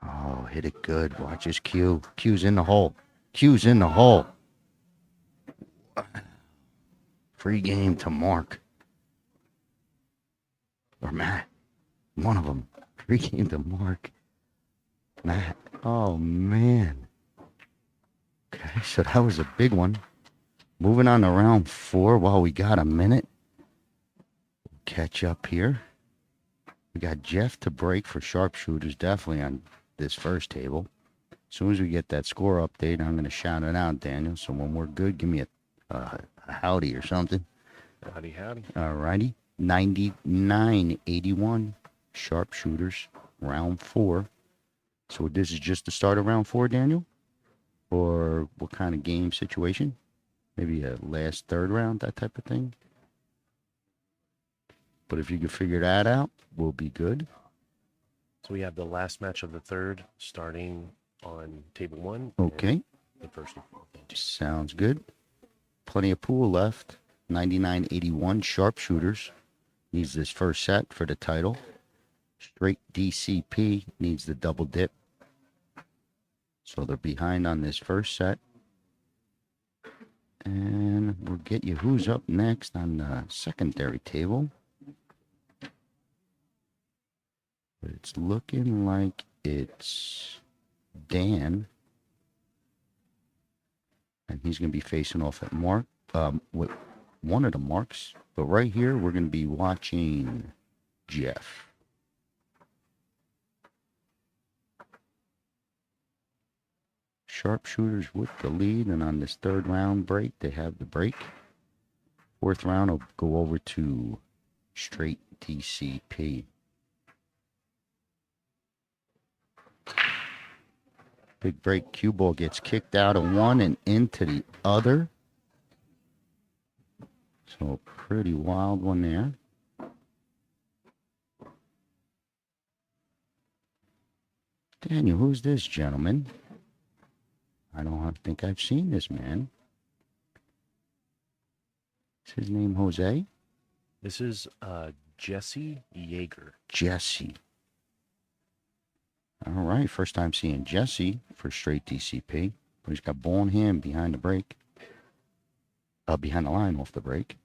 Oh, hit it good. Watch his cue. Cue's in the hole. Cue's in the hole. Free game to Mark. Or Matt. One of them. Free game to Mark. Matt. Oh, man. Okay, so that was a big one. Moving on to round 4 while we got a minute. Catch up here. We got Jeff to break for sharpshooters, definitely on this first table. As soon as we get that score update, I'm going to shout it out, Daniel. So when we're good, give me a howdy or something. Howdy, howdy. All righty. 99-81 sharpshooters, round 4. So this is just the start of round 4, Daniel? Or what kind of game situation? Maybe a last third round, that type of thing? But if you can figure that out, we'll be good. So we have the last match of the third starting on table 1. Okay. The first and fourth. Sounds good. Plenty of pool left. 99-81 sharpshooters. Needs this first set for the title. Straight DCP needs the double dip. So they're behind on this first set. And we'll get you who's up next on the secondary table. But it's looking like it's Dan, and he's going to be facing off at Mark, with one of the Marks. But right here, we're going to be watching Jeff. Sharpshooters with the lead, and on this third round break, they have the break. Fourth round will go over to Str8 DCP. Big break. Cue ball gets kicked out of one and into the other. So a pretty wild one there. Daniel, who's this gentleman? I don't think I've seen this man. Is his name Jose? This is Jesse Yeager. Jesse. All right, first time seeing Jesse for Str8 DCP. But he's got ball in hand behind the break. Behind the line off the break.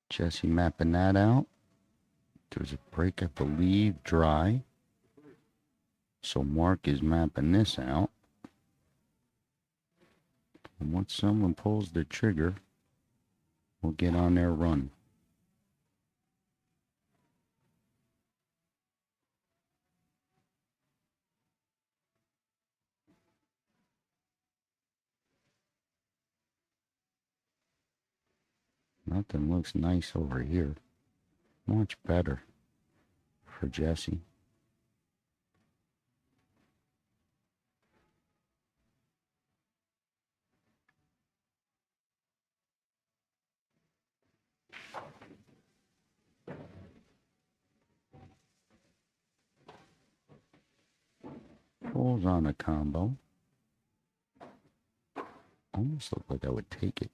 Jesse mapping that out. There's a break, I believe, dry. So Mark is mapping this out. And once someone pulls the trigger, we'll get on their run. Nothing looks nice over here. Much better for Jesse. Pulls on a combo. Almost looked like I would take it.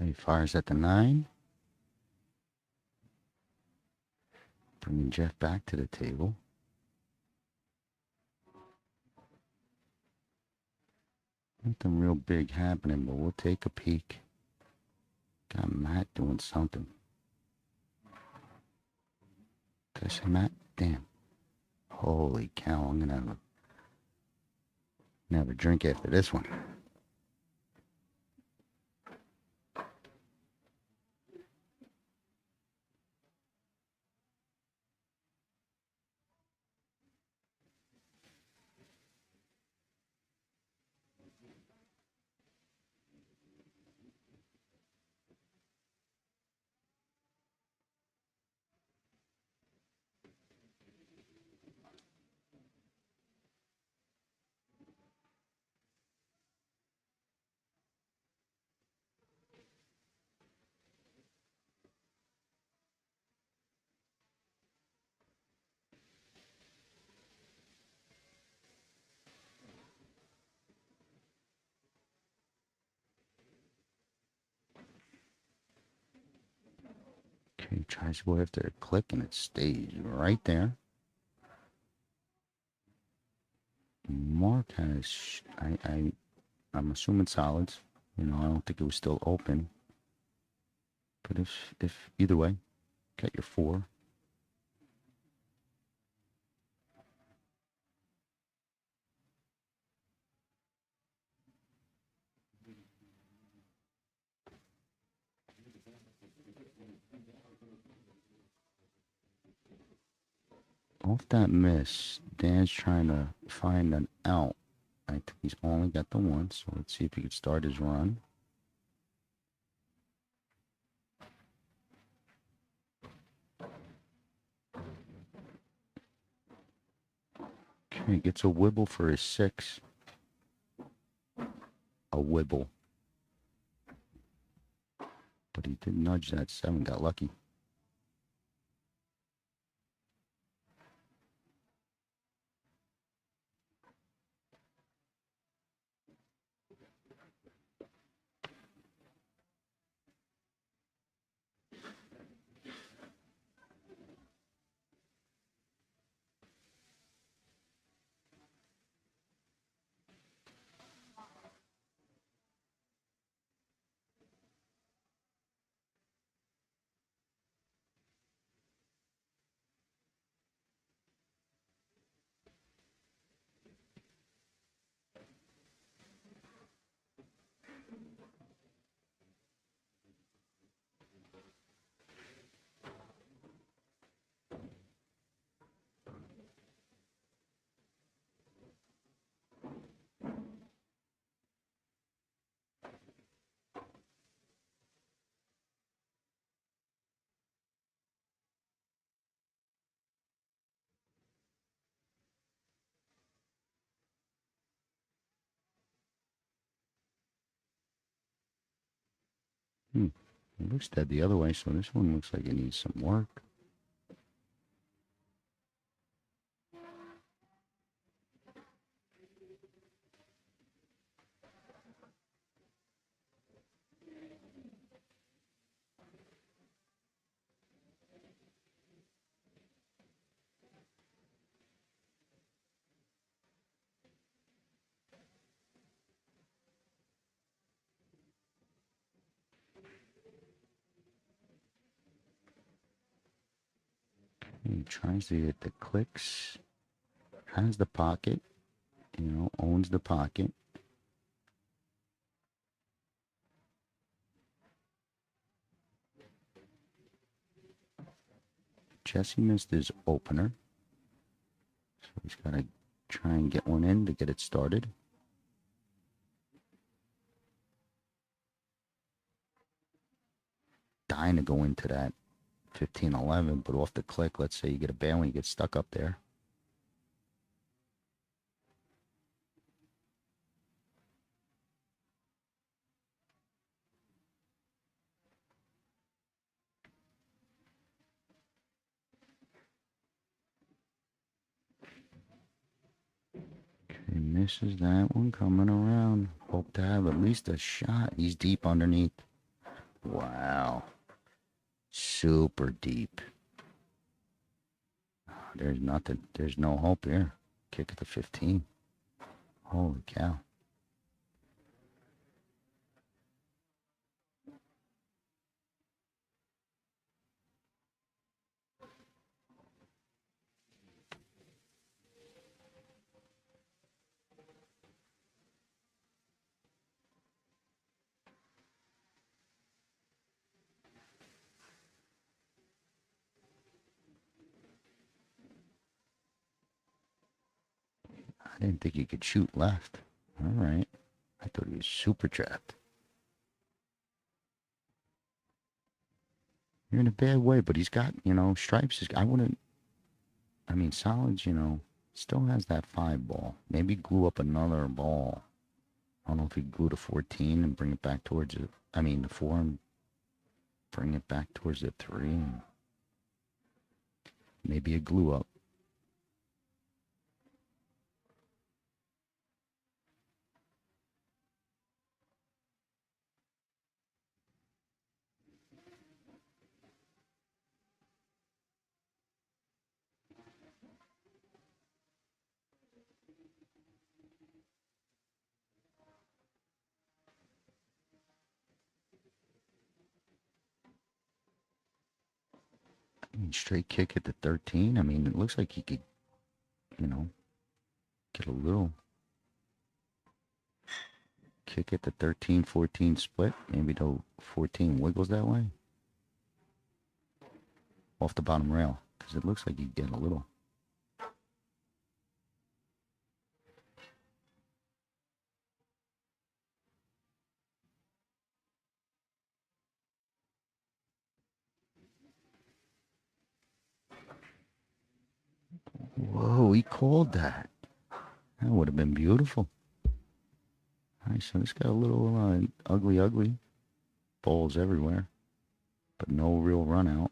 Okay, fires at the 9. Bringing Jeff back to the table. Nothing real big happening, but we'll take a peek. Got Matt doing something. Did I say Matt? Damn. Holy cow, I'm gonna have a drink after this one. Okay, tries to go after a click and it stays right there. Mark has, I'm assuming solids. You know, I don't think it was still open. But if either way, got your 4. Off that miss, Dan's trying to find an out I think he's only got the one, so let's see if he could start his run. Okay, gets a wibble for his 6. A wibble. But he did nudge that 7, got lucky. It looks dead the other way, so this one looks like it needs some work. He tries to get the clicks. Has the pocket, owns the pocket. Jesse missed his opener. So he's got to try and get one in to get it started. Dying to go into that 15-11, but off the click, let's say you get a bail and you get stuck up there. He misses that one coming around. Hope to have at least a shot. He's deep underneath. Wow. Super deep. There's nothing. There's no hope here. Kick at the 15. Holy cow. I didn't think he could shoot left. All right. I thought he was super trapped. You're in a bad way, but he's got, stripes. Solids, still has that 5 ball. Maybe glue up another ball. I don't know if he glue to 14 and bring it back towards it. The 4 and bring it back towards the 3. And maybe a glue up. Straight kick at the 13. It looks like he could, get a little kick at the 13-14 split. Maybe the 14 wiggles that way. Off the bottom rail. Because it looks like he'd get a little. he called that. That would have been beautiful. All right, so this got a little ugly. Balls everywhere, but no real run out.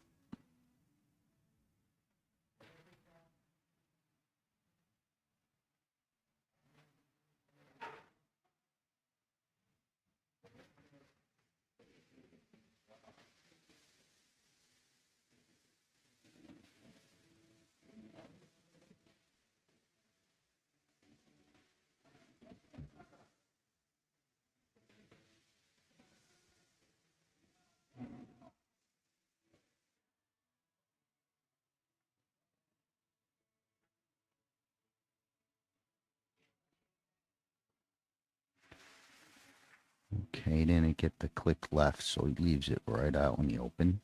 Okay, didn't get the click left, so he leaves it right out in the open.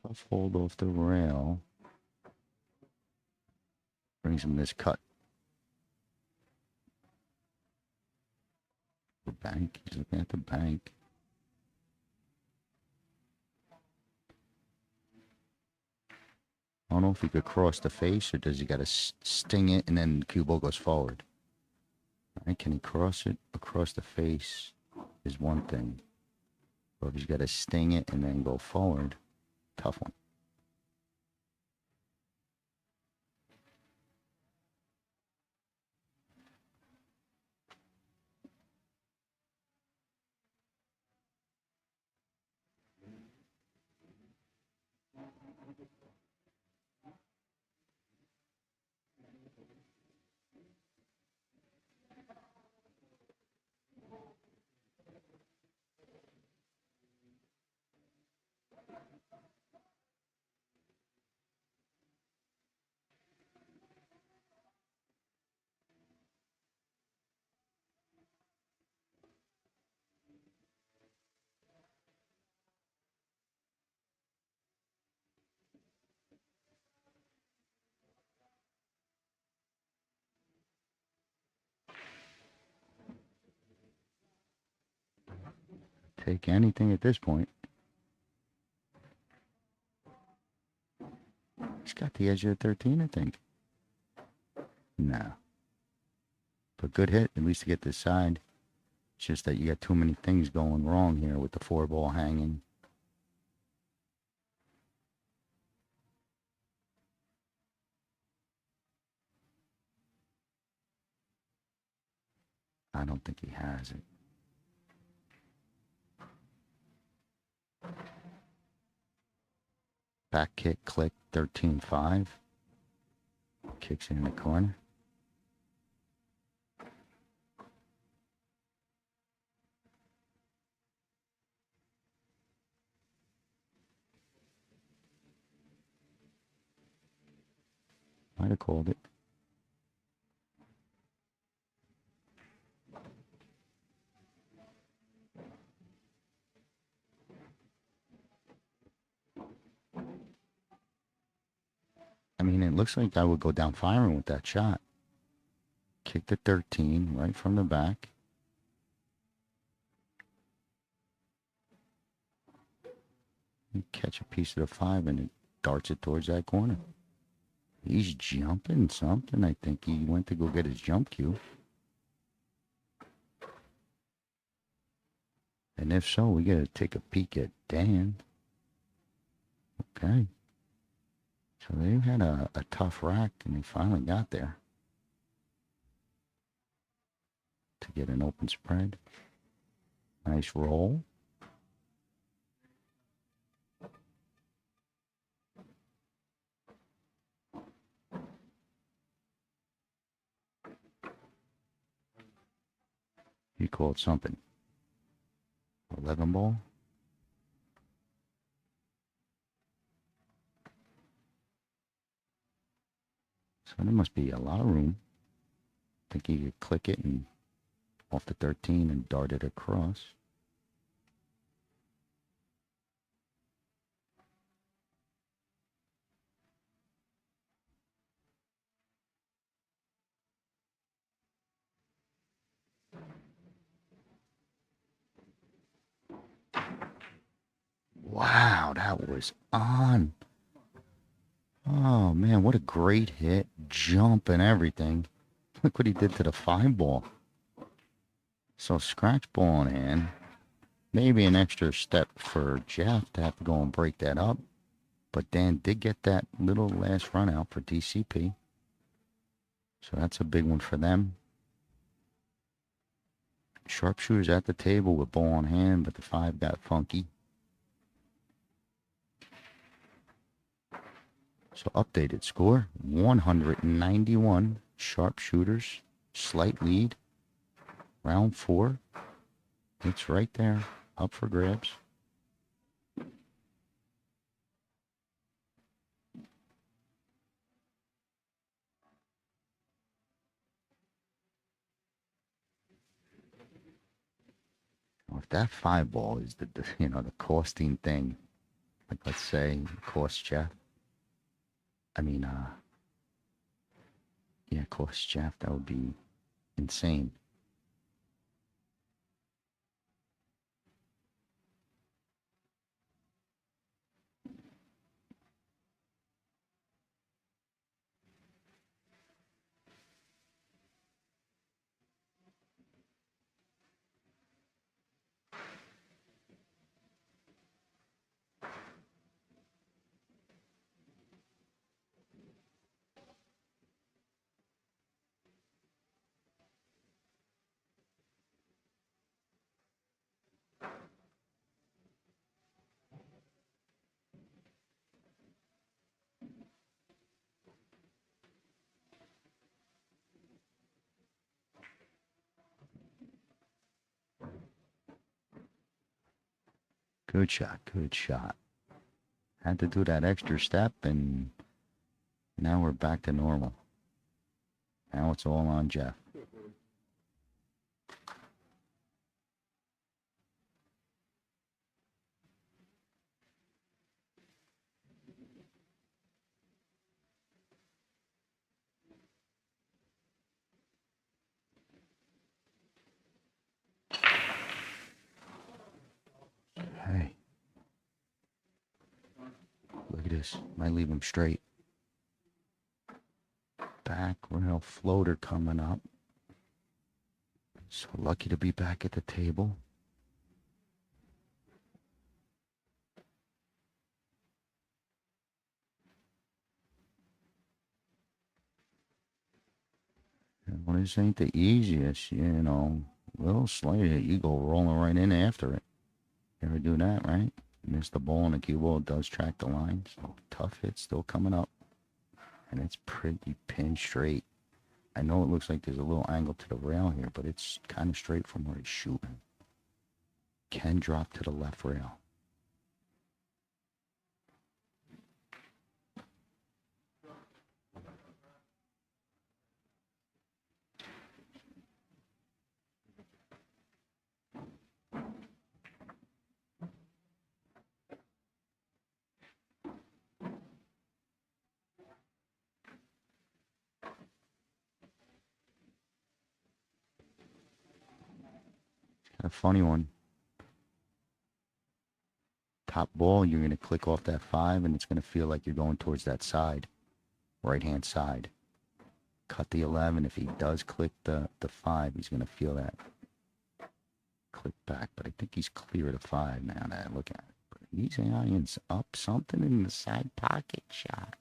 Tough hold off the rail. Brings him this cut. The bank. He's looking at the bank. I don't know if he could cross the face or does he got to sting it and then cue ball goes forward. All right, can he cross it across the face is one thing. Or if he's got to sting it and then go forward, tough one. Take anything at this point. He's got the edge of the 13, I think. No. But good hit, at least to get this side. It's just that you got too many things going wrong here with the 4-ball hanging. I don't think he has it. Back kick, click, 13-5. Kicks it in the corner. Might have called it. I mean, it looks like I would go down firing with that shot. Kick the 13 right from the back. You catch a piece of the 5 and it darts it towards that corner. He's jumping something. I think he went to go get his jump cue. And if so, we got to take a peek at Dan. Okay. So they had a tough rack, and they finally got there to get an open spread. Nice roll. be called something. 11 ball. So there must be a lot of room. I think you could click it and off the 13 and dart it across. Wow, that was on. Oh man, what a great hit. Jump and everything. Look what he did to the 5 ball. So scratch ball in hand. Maybe an extra step for Jeff to have to go and break that up. But Dan did get that little last run out for DCP. So that's a big one for them. Sharpshooters at the table with ball in hand, but the 5 got funky. So updated score, 191 sharpshooters, slight lead. Round 4, it's right there, up for grabs. Well, if that 5 ball is the the costing thing, like let's say cost Jeff. Yeah, cost Jeff, that would be insane. Good shot, good shot. Had to do that extra step, and now we're back to normal. Now it's all on Jeff. Hey. Look at this. Might leave him straight. Back rail floater coming up. So lucky to be back at the table. Well, this ain't the easiest, Little slight hit, you go rolling right in after it. You ever do that, right? Miss the ball and the cue ball does track the line. So tough hit still coming up. And it's pretty pin straight. I know it looks like there's a little angle to the rail here, but it's kind of straight from where he's shooting. Can drop to the left rail. A funny one. Top ball, you're going to click off that 5, and it's going to feel like you're going towards that side, right-hand side. Cut the 11. If he does click the 5, he's going to feel that click back. But I think he's clear of the 5 now that I look at it. But he's eyeing up something in the side pocket shot.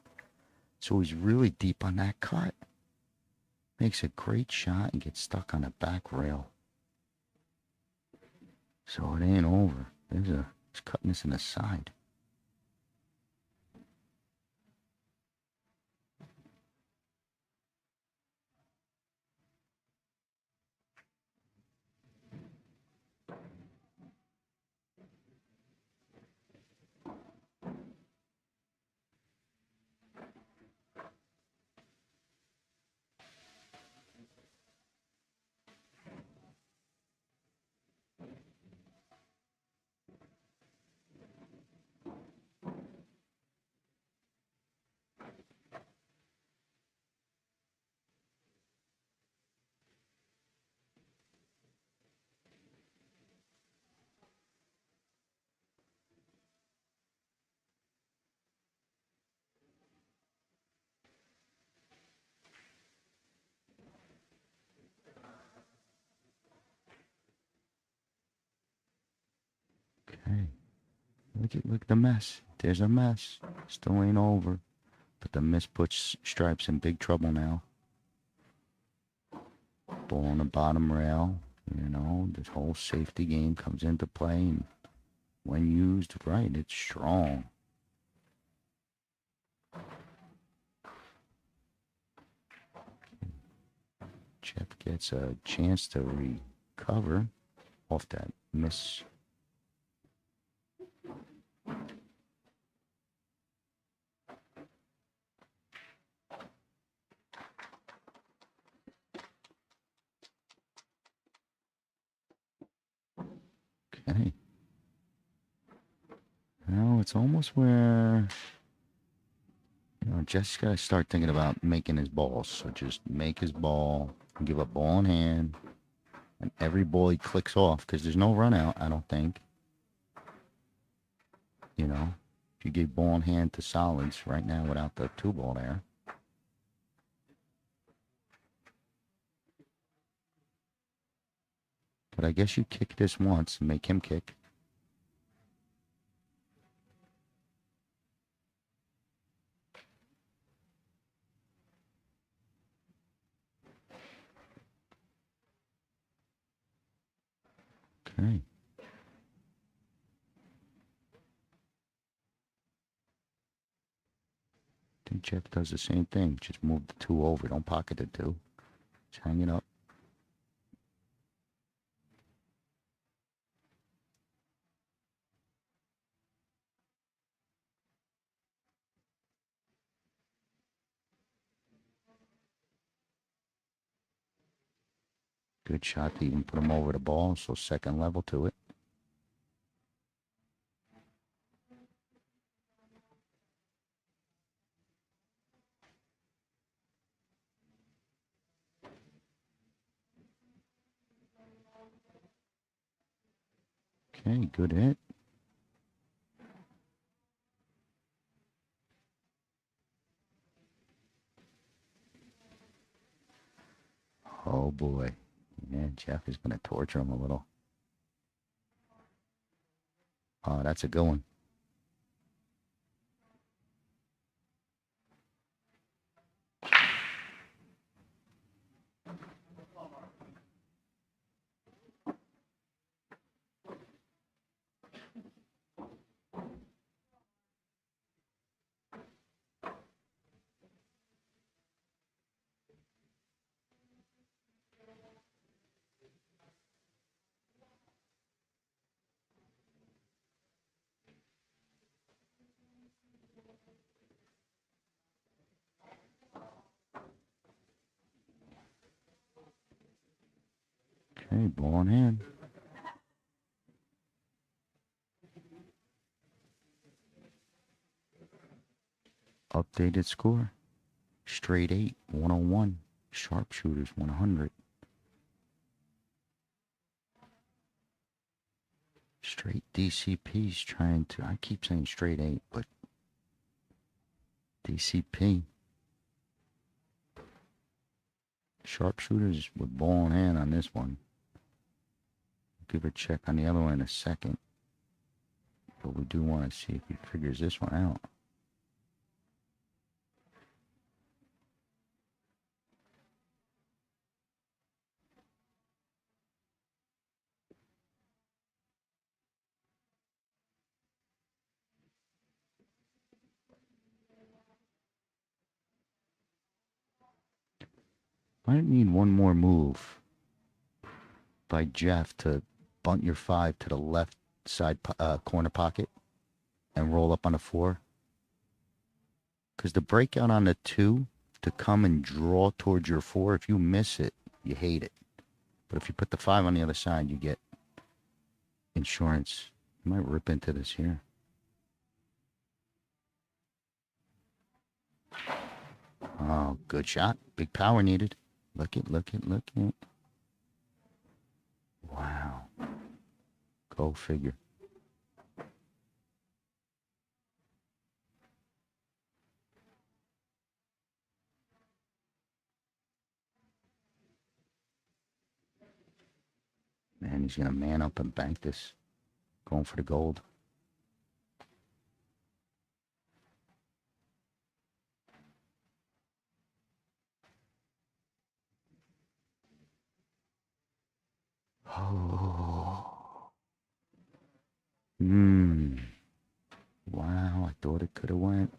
So he's really deep on that cut. Makes a great shot and gets stuck on the back rail. So it ain't over. He's cutting this in the side. Hey, look at the mess. There's a mess. Still ain't over. But the miss puts Stripes in big trouble now. Ball on the bottom rail. You know, this whole safety game comes into play, and when used right, it's strong. Jeff gets a chance to recover off that miss. Okay. Now it's almost where, you know, Jeff's got to start thinking about making his balls. So just make his ball, give a ball in hand, and every ball he clicks off, because there's no run out, I don't think. You know, if you give ball in hand to solids right now without the two ball there. But I guess you kick this once and make him kick. Okay. I think Jeff does the same thing. Just move the two over. Don't pocket the two. Just hang it up. Good shot to even put him over the ball. So second level to it. Okay, good hit. Oh boy. Yeah, Jeff is going to torture him a little. Oh, that's a good one. Okay, ball in hand. Updated score. Str8, 101. Sharpshooters, 100. Straight DCP's trying to, I keep saying Str8, but DCP. Sharpshooters with ball in hand on this one. Give a check on the other one in a second. But we do want to see if he figures this one out. Might need one more move by Jeff to bunt your 5 to the left side corner pocket and roll up on the 4. Because the breakout on the 2 to come and draw towards your 4, if you miss it, you hate it. But if you put the 5 on the other side, you get insurance. You might rip into this here. Oh, good shot. Big power needed. Look it, look it, look it. Wow. Go figure. Man, he's going to man up and bank this. Going for the gold. Oh. Wow, I thought it could have went.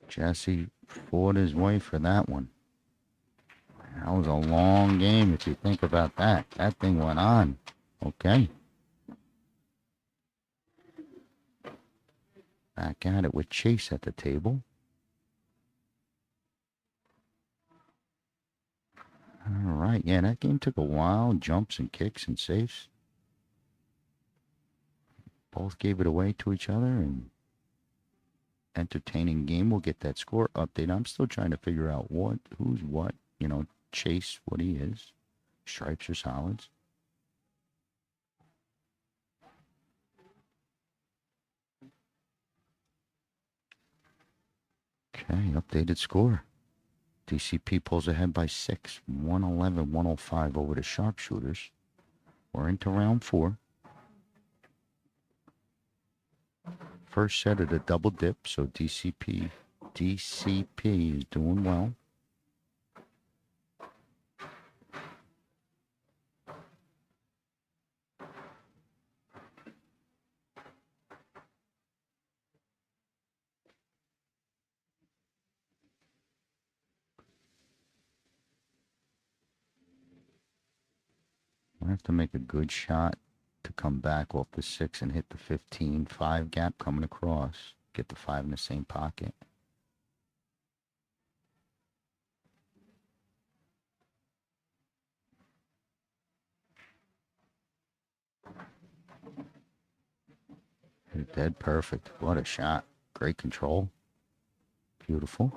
Jesse fought his way for that one. That was a long game if you think about that. That thing went on. Okay. Back at it with Chase at the table. All right. Yeah, that game took a while. Jumps and kicks and safes. Both gave it away to each other, and entertaining game. We'll get that score update. I'm still trying to figure out who's what. You know, Chase, what he is. Stripes or solids. Okay, updated score. DCP pulls ahead by 6, 111, 105 over the sharpshooters. We're into round 4. First set of the double dip, so DCP is doing well. I have to make a good shot to come back off the 6 and hit the 15-5 gap coming across. Get the 5 in the same pocket. Hit dead perfect. What a shot. Great control. Beautiful.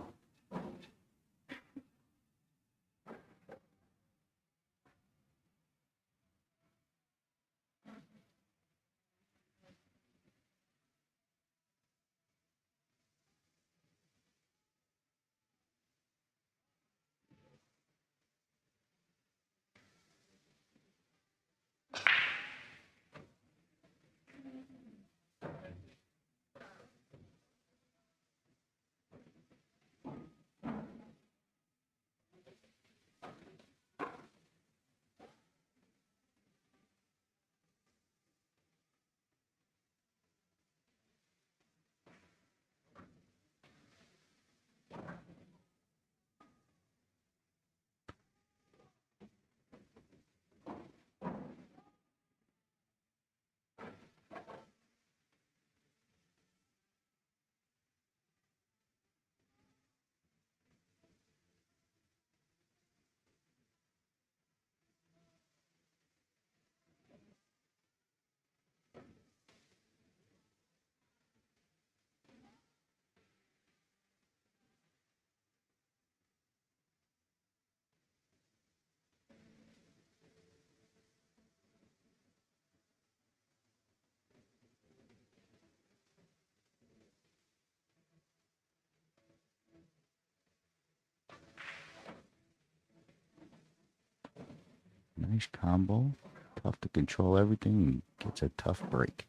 Nice combo. Tough to control everything. Gets a tough break.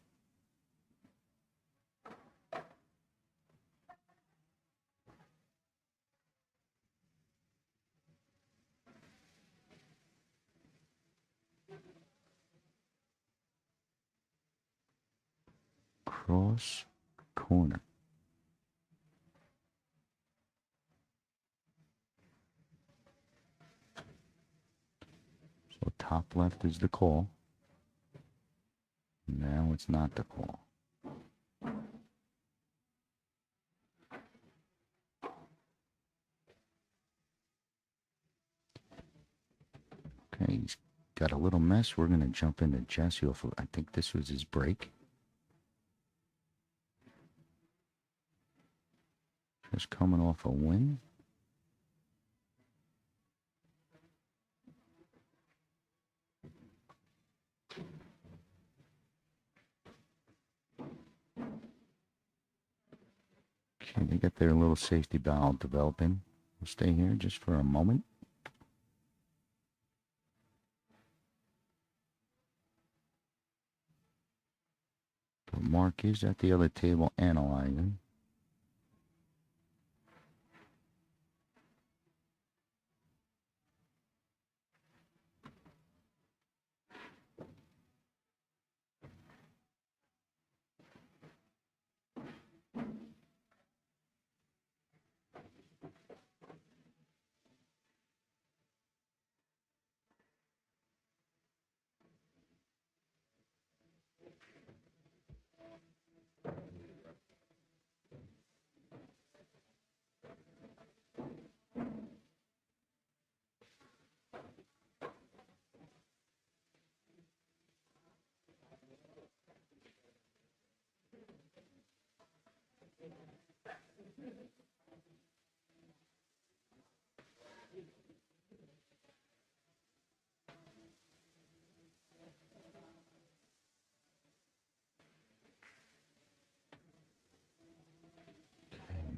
Cross corner. So top left is the call. Now it's not the call. Okay, he's got a little mess. We're going to jump into Jesse off of, I think this was his break. Just coming off a win. Okay, they got their little safety valve developing. We'll stay here just for a moment. But Mark is at the other table analyzing.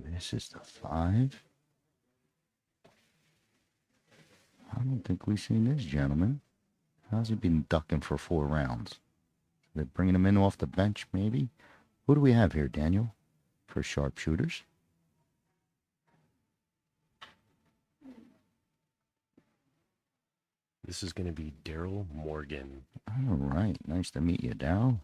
This is the 5. I don't think we've seen this gentleman. How's he been ducking for 4 rounds? They're bringing him in off the bench, maybe? Who do we have here, Daniel, for sharpshooters? This is going to be Daryl Morgan. All right. Nice to meet you, Daryl.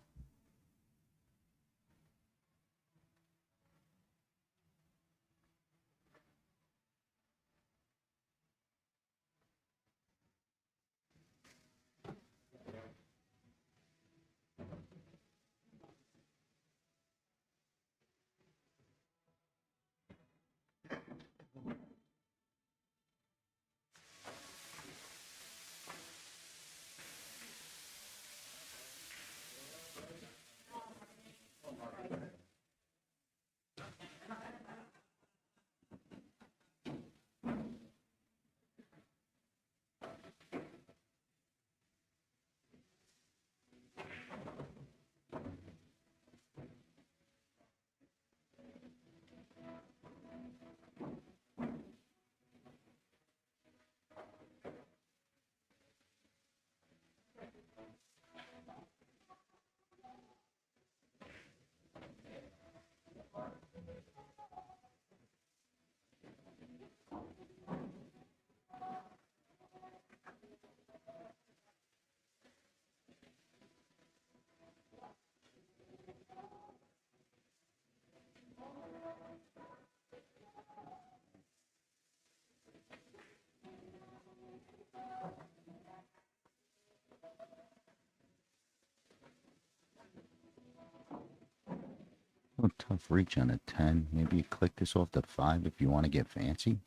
A little tough reach on a 10. Maybe you click this off the 5 if you want to get fancy.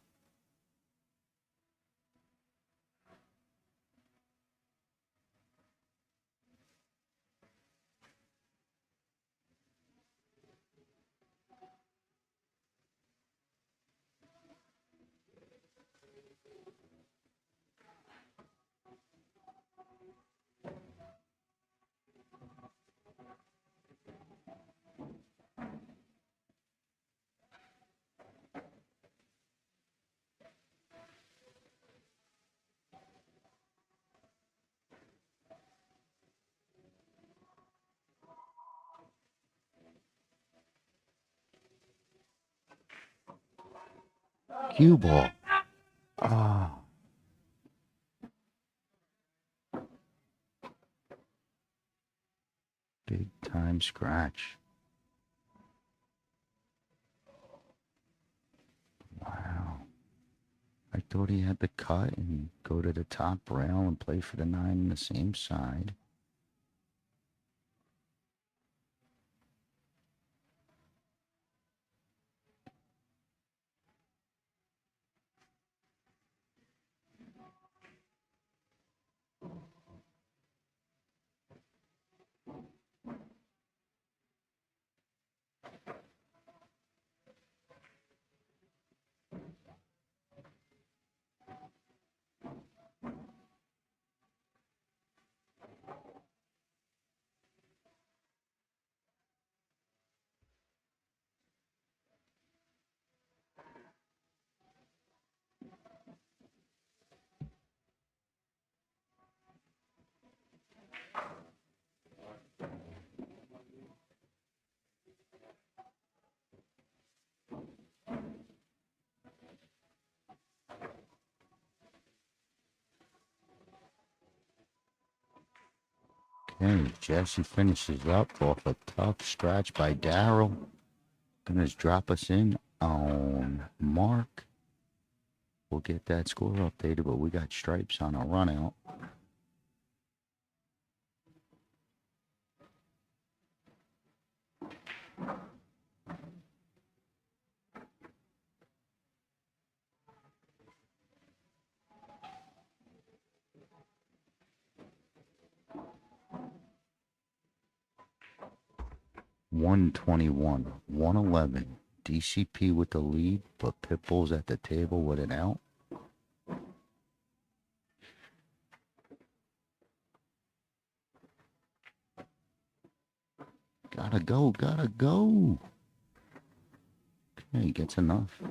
Cue ball. Ah. Big time scratch. Wow. I thought he had to cut and go to the top rail and play for the 9 on the same side. Okay, Jesse finishes up off a tough scratch by Daryl. Gonna drop us in on Mark. We'll get that score updated, but we got Stripes on a run out. $121, $111. DCP with the lead, but Pitbull's at the table with an out. Gotta go, gotta go. Okay, gets enough.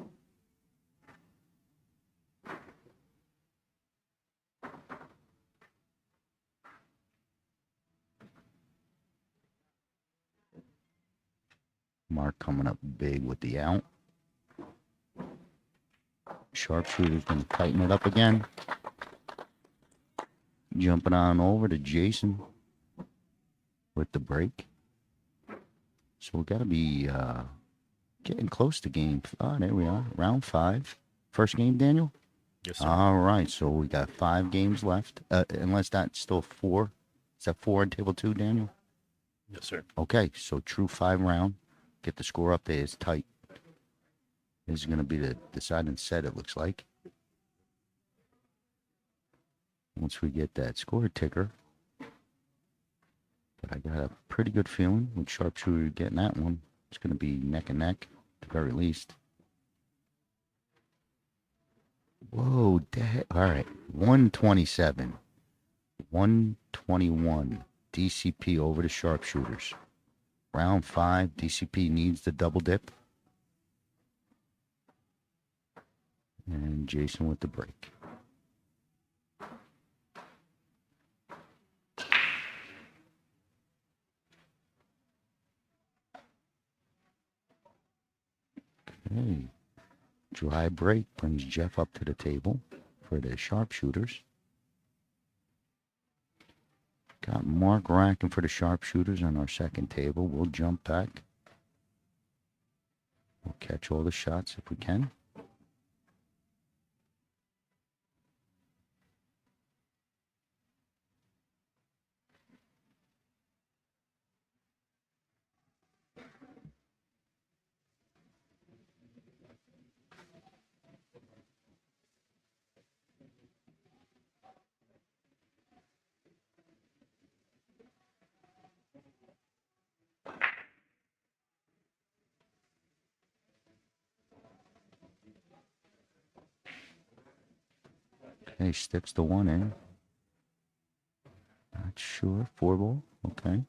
Mark coming up big with the out. Sharpshooter's gonna tighten it up again. Jumping on over to Jason with the break. So we gotta be getting close to game. Oh, there we are. Round 5. First game, Daniel? Yes, sir. All right, so we got 5 games left. Unless that's still 4. Is that 4 in table 2, Daniel? Yes, sir. Okay, so true 5 round. Get the score up there. It's tight. This is going to be the deciding set, it looks like. Once we get that score ticker. But I got a pretty good feeling with Sharpshooter getting that one. It's going to be neck and neck, at the very least. Whoa, all right. 127. 121. DCP over the Sharpshooters. Round 5. DCP needs the double dip. And Jason with the break. Okay. Dry break brings Jeff up to the table for the Sharpshooters. Got Mark racking for the Sharpshooters on our second table. We'll jump back. We'll catch all the shots if we can. Okay, sticks the one in. Not sure. 4 ball. Okay.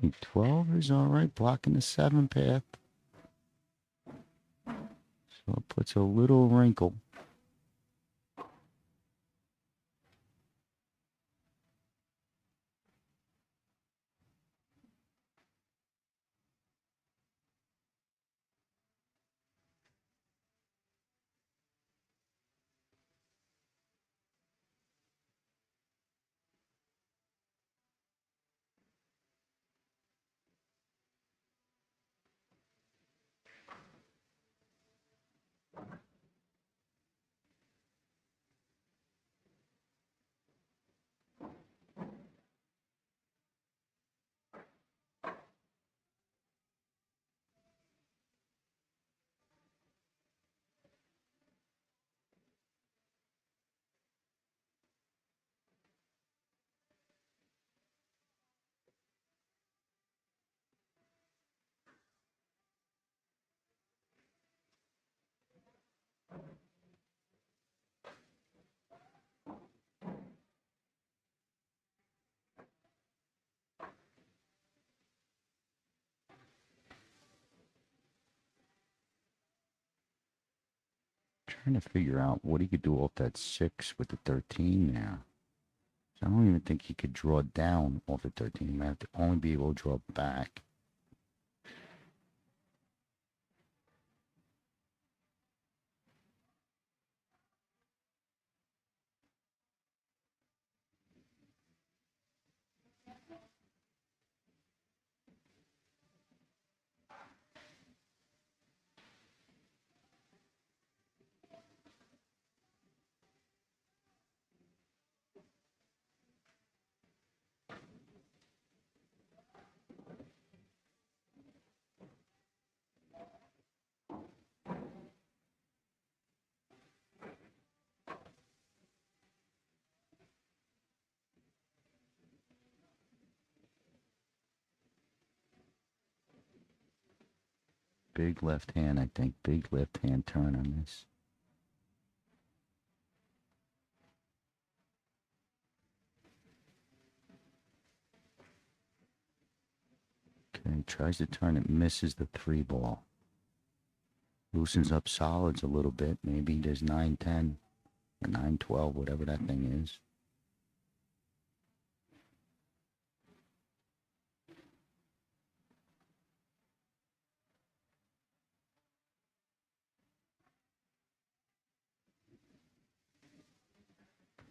Okay, 12 is all right, blocking the 7 path. So it puts a little wrinkle. Trying to figure out what he could do off that 6 with the 13 there. So I don't even think he could draw down off the 13. He might have to only be able to draw back. Big left hand, I think. Big left hand turn on this. Okay, tries to turn it, misses the 3 ball. Loosens up solids a little bit. Maybe there's 9-10 or 9-12, whatever that thing is.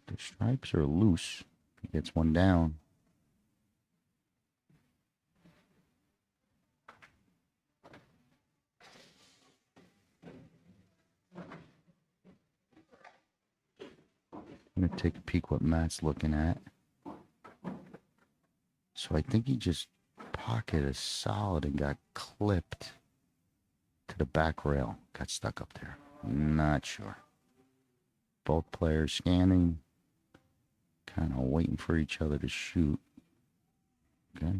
The stripes are loose. He gets one down. I'm going to take a peek what Matt's looking at. So I think he just pocketed a solid and got clipped to the back rail. Got stuck up there. Not sure. Both players scanning. Kind of waiting for each other to shoot. Okay.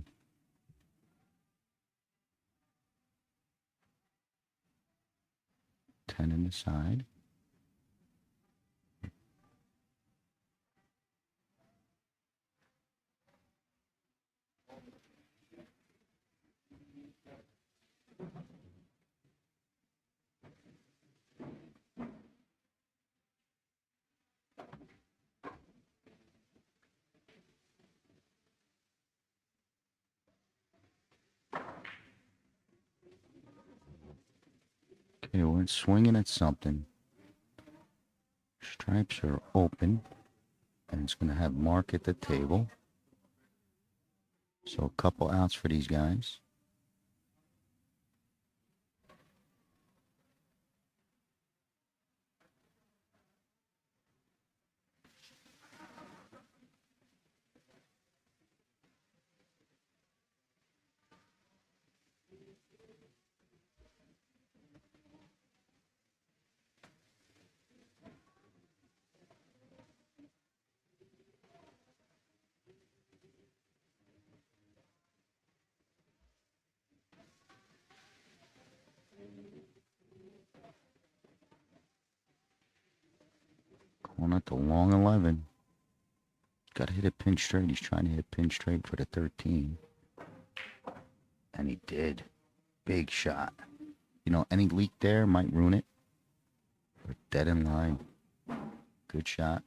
Ten in the side. Okay, we're swinging at something. Stripes are open, and it's going to have Mark at the table. So a couple outs for these guys. Going at the long 11. Got to hit a pin straight. He's trying to hit pin straight for the 13. And he did. Big shot. You know, any leak there might ruin it. But dead in line. Good shot.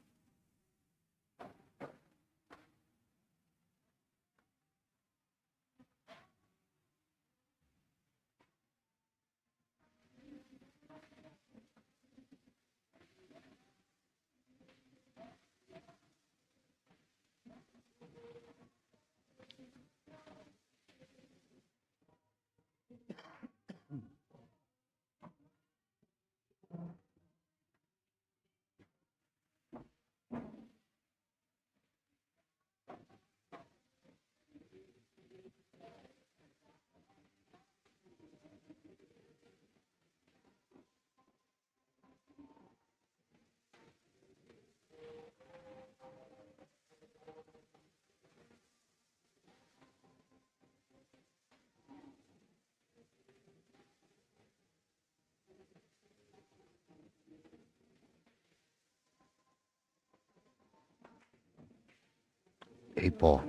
Eight ball.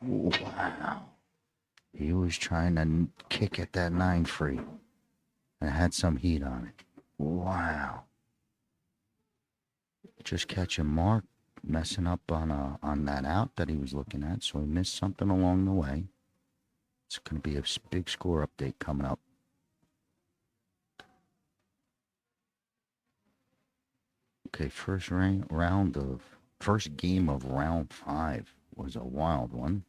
Wow. He was trying to kick at that 9 free. And had some heat on it. Wow. Just catching Mark messing up on that out that he was looking at, so he missed something along the way. It's going to be a big score update coming up. Okay, first game of round 5 was a wild one.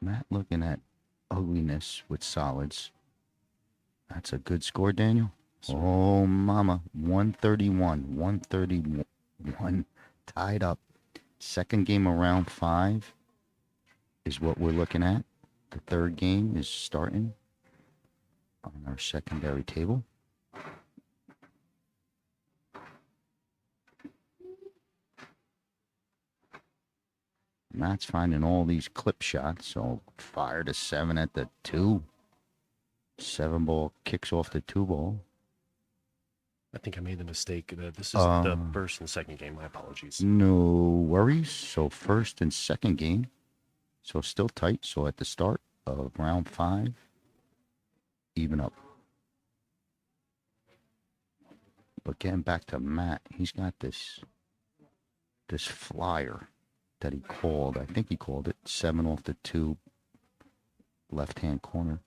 Matt looking at ugliness with solids. That's a good score, Daniel. Oh, mama. 131. 131. Tied up. Second game of round 5 is what we're looking at. The third game is starting on our secondary table. Matt's finding all these clip shots, so fire to 7 at the 2. 7 ball kicks off the 2 ball. I think I made the mistake. This is the first and second game. My apologies. No worries. So first and second game. So still tight. So at the start of round 5, even up. But getting back to Matt, he's got this flyer that he called. I think he called it 7 off the 2 left-hand corner.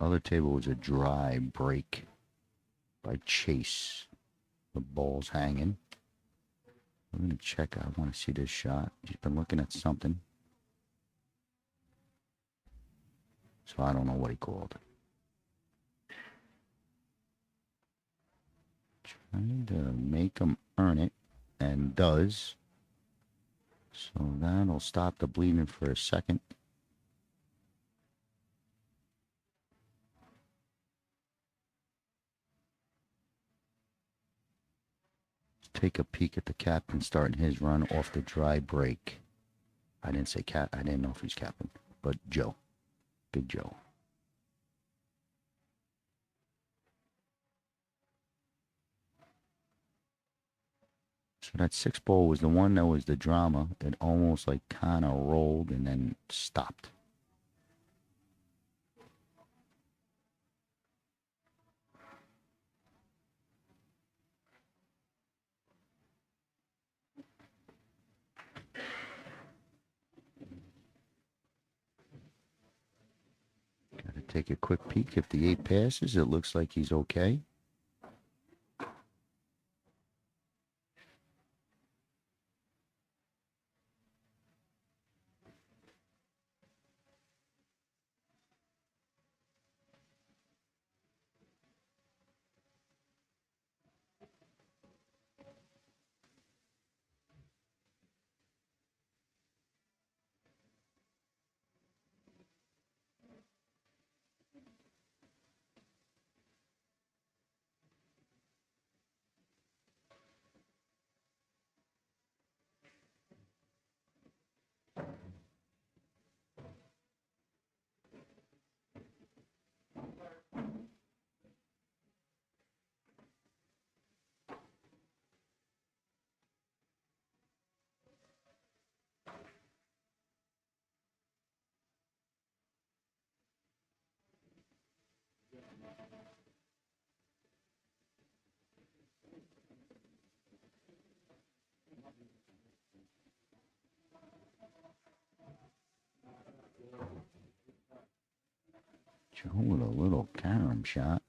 Other table was a dry break by Chase. The ball's hanging. I'm going to check. I want to see this shot. He's been looking at something. So I don't know what he called. Trying to make him earn it, and does. So that'll stop the bleeding for a second. Take a peek at the captain starting his run off the dry break. I didn't say I didn't know if he's captain, but Joe. Big Joe. So that 6 ball was the one that was the drama. It almost like kind of rolled and then stopped. Take a quick peek. If the 8 passes, it looks like he's okay. Joe with a little carom shot.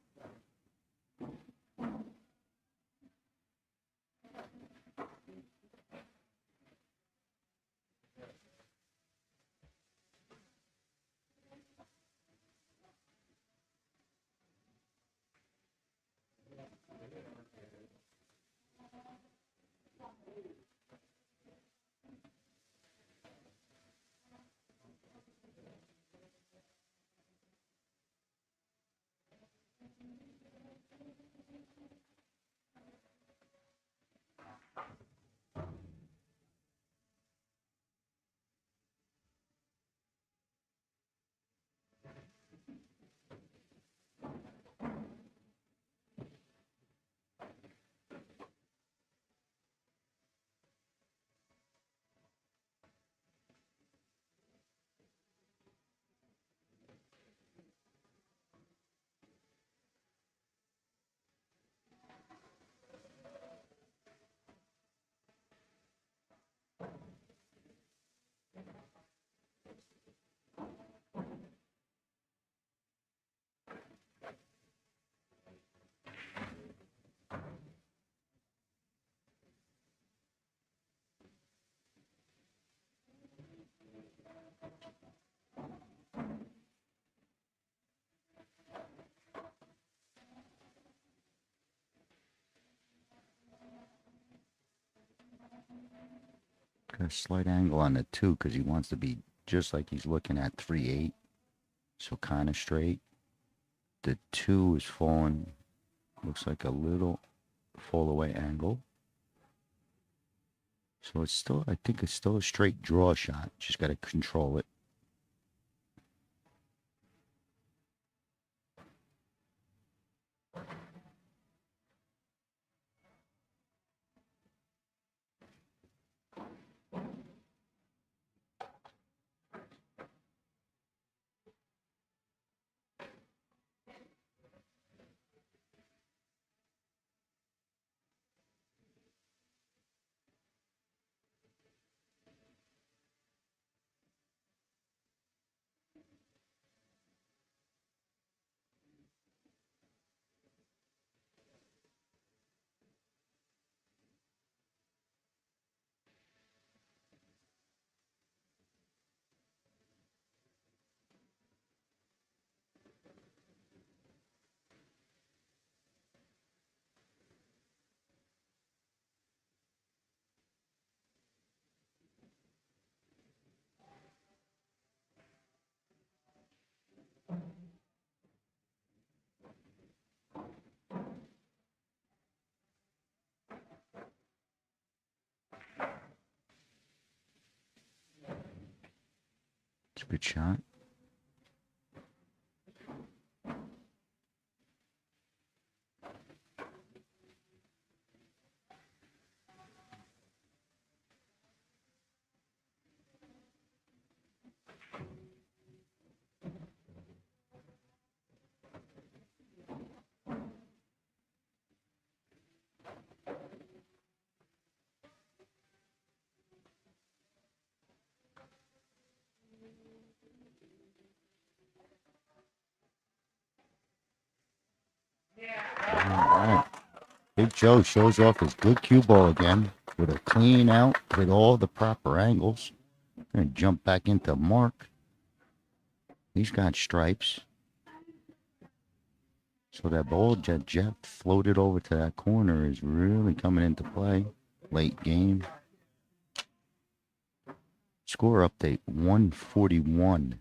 Got a slight angle on the 2 because he wants to be just like he's looking at 3-8. So kind of straight. The 2 is falling. Looks like a little fall away angle. So it's still, I think it's still a straight draw shot. Just got to control it. It's a good shot. All right. Big Joe shows off his good cue ball again with a clean out with all the proper angles. Gonna jump back into Mark. He's got stripes. So that ball that Jeff floated over to that corner is really coming into play late game. Score update 141,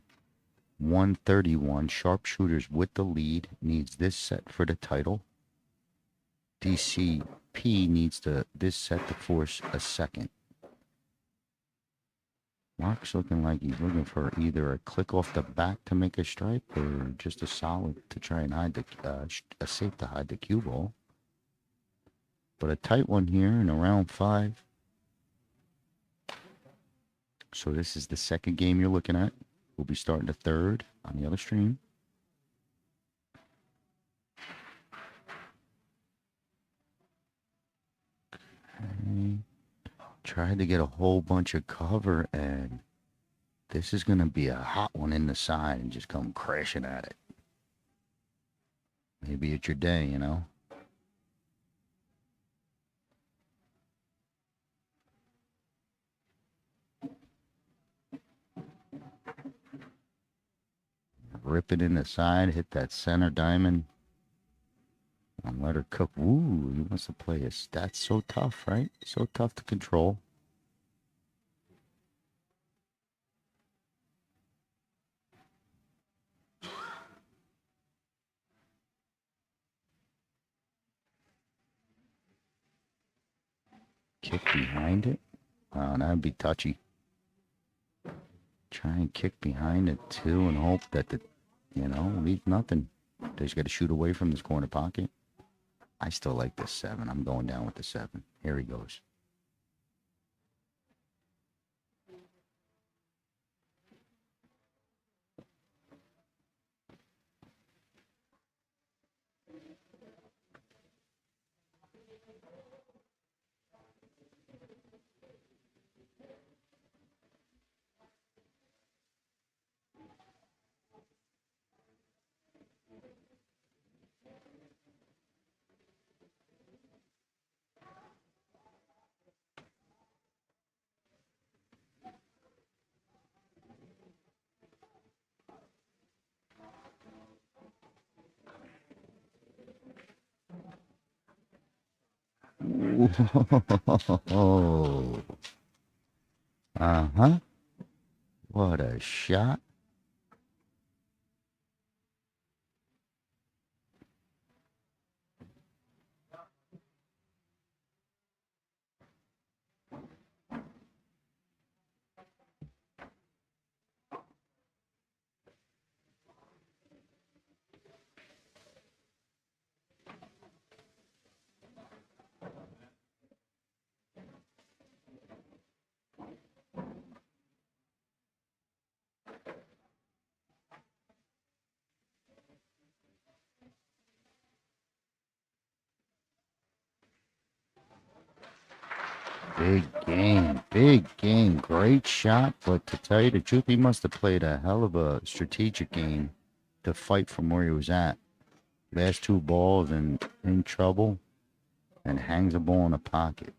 131. Sharpshooters with the lead needs this set for the title. DCP needs this set to force a second. Mark's looking like he's looking for either a click off the back to make a stripe or just a solid to try and hide the a safe to hide the cue ball. But a tight one here in a round 5. So this is the second game you're looking at. We'll be starting the third on the other stream. Okay. Tried to get a whole bunch of cover, and this is going to be a hot one in the side and just come crashing at it. Maybe it's your day, you know. Rip it in the side, hit that center diamond, and let her cook. Ooh, he wants to play us. That's so tough, right? So tough to control. Kick behind it. Oh, that'd be touchy. Try and kick behind it too and hope that leave nothing. They just got to shoot away from this corner pocket. I still like this 7. I'm going down with the 7. Here he goes. Whoa. Uh-huh. What a shot. Big game, great shot. But to tell you the truth, he must have played a hell of a strategic game to fight from where he was at. Last two balls and in trouble, and hangs the ball in the pocket.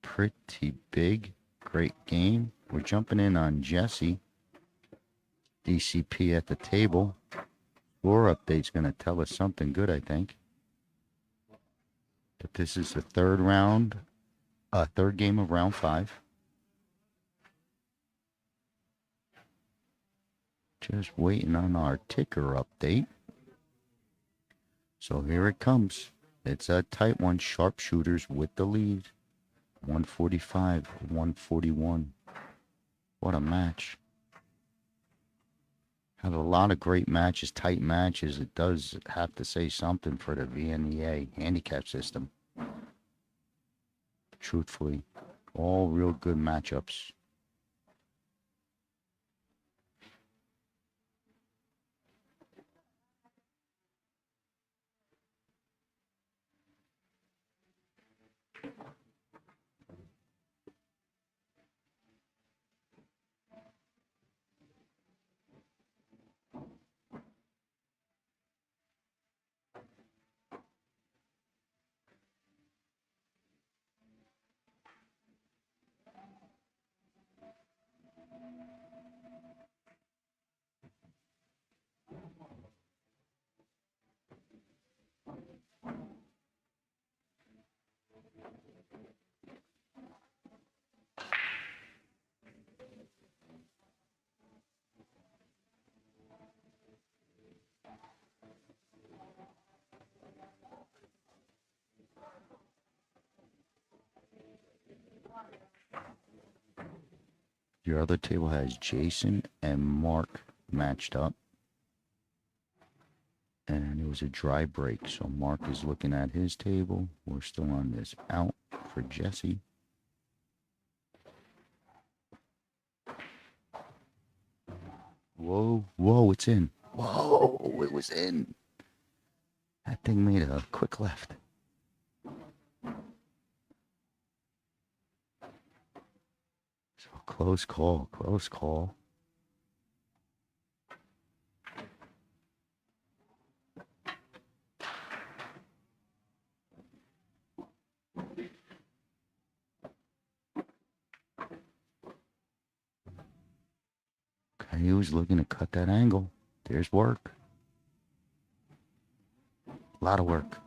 Pretty big, great game. We're jumping in on Jesse. DCP at the table. Score update's going to tell us something good, I think. But this is the third game of round 5. Just waiting on our ticker update. So here it comes. It's a tight one. Sharpshooters with the lead. 145, 141. What a match. Had a lot of great matches, tight matches. It does have to say something for the VNEA handicap system. Truthfully, all real good matchups. Your other table has Jason and Mark matched up. And it was a dry break, so Mark is looking at his table. We're still on this out for Jesse. Whoa, it's in. Whoa, it was in. That thing made a quick left. So close call. Okay, he was looking to cut that angle. There's work. A lot of work.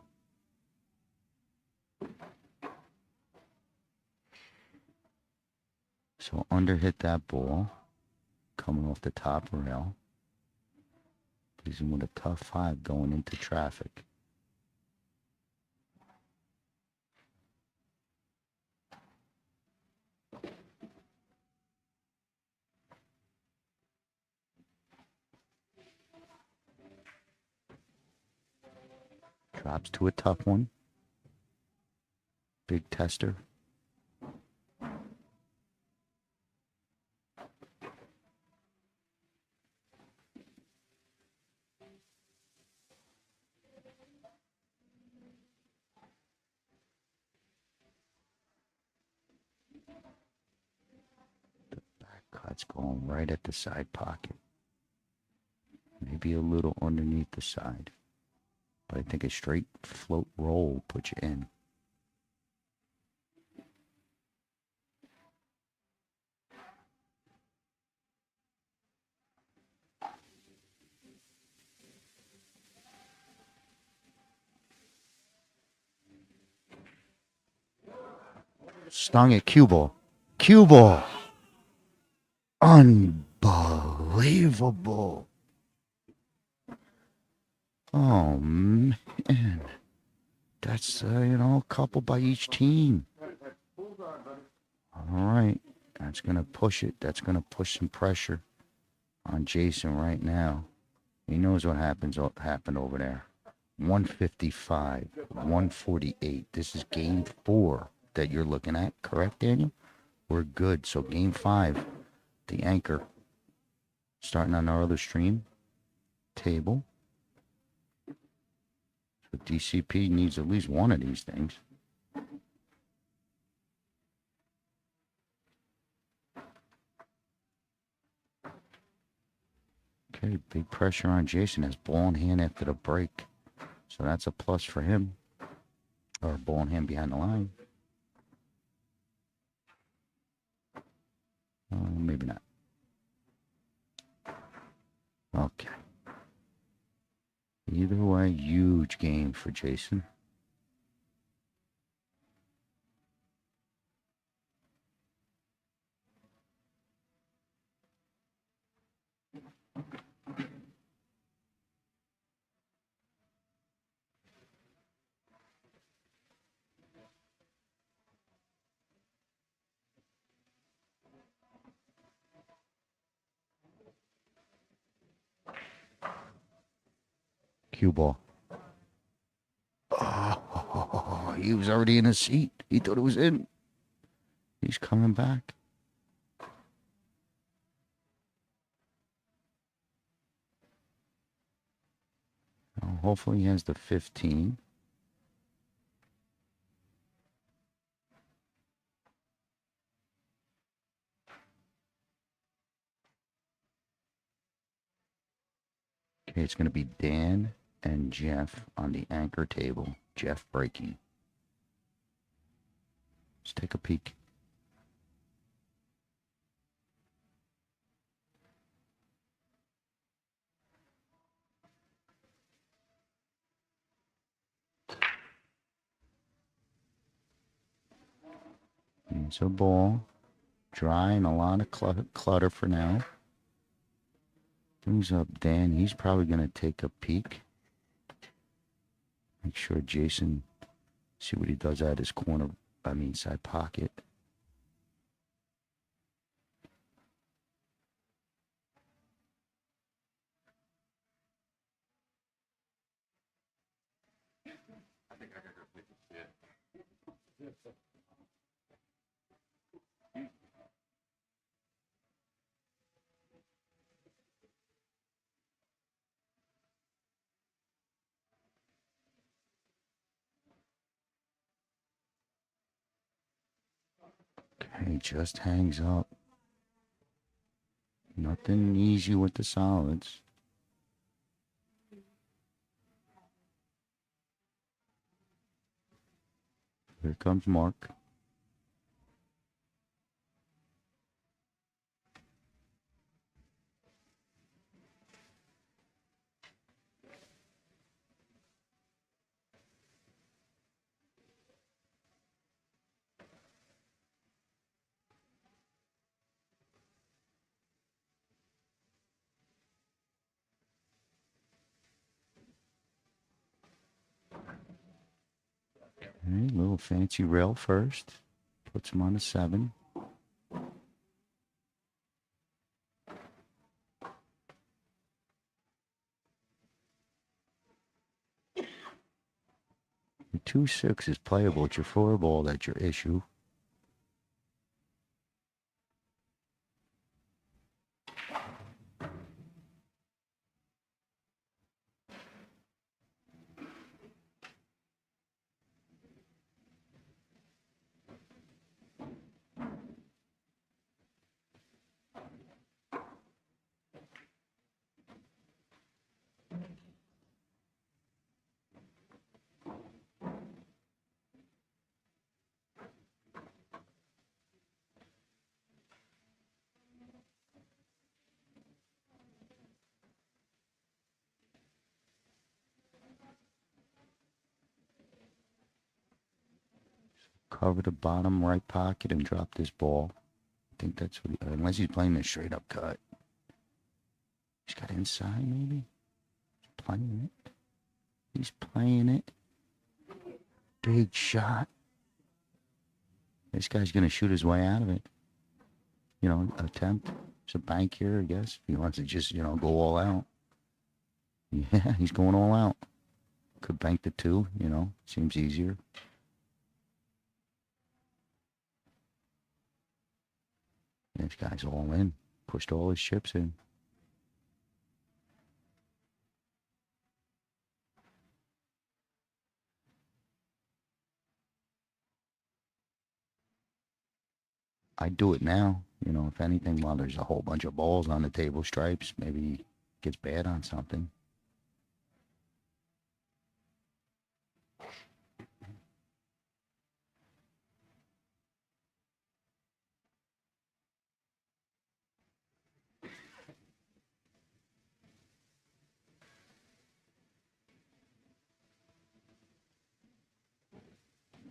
So under hit that ball. Coming off the top rail. He's in with a tough 5 going into traffic. Drops to a tough one. Big tester. The back cut's going right at the side pocket. Maybe a little underneath the side. But I think a straight float roll puts you in. Stung it. Cue ball. Unbelievable. Oh, man. That's, a couple by each team. All right. That's going to push it. That's going to push some pressure on Jason right now. He knows what happened over there. 155, 148. This is game 4 that you're looking at, correct, Daniel? We're good. So game 5, the anchor, starting on our other stream table. So DCP needs at least one of these things. Okay, big pressure on Jason. Has ball in hand after the break. So that's a plus for him. Or ball in hand behind the line. Maybe not. Okay. Either way, huge game for Jason. Cue ball. Oh, he was already in his seat. He thought it was in. He's coming back. Oh, hopefully he has the 15. Okay, it's going to be Dan and Jeff on the anchor table. Jeff breaking. Let's take a peek. It's a ball. Dry and a lot of clutter for now. Brings up Dan. He's probably going to take a peek. Make sure Jason, see what he does at his corner, side pocket. Okay, just hangs up. Nothing easy with the solids. Here comes Mark. Okay, little fancy rail first. Puts him on a 7. Your 2-6 is playable. It's your 4 ball that's your issue. Cover the bottom right pocket and drop this ball. think that's what unless he's playing a straight up cut. He's got inside, maybe? He's playing it. He's playing it. Big shot. This guy's going to shoot his way out of it. You know, attempt. It's a bank here, I guess. If he wants to just, you know, go all out. Yeah, he's going all out. Could bank the 2, you know. Seems easier. This guy's all in. Pushed all his chips in. I'd do it now. You know, if anything, while there's a whole bunch of balls on the table, stripes, maybe he gets bad on something.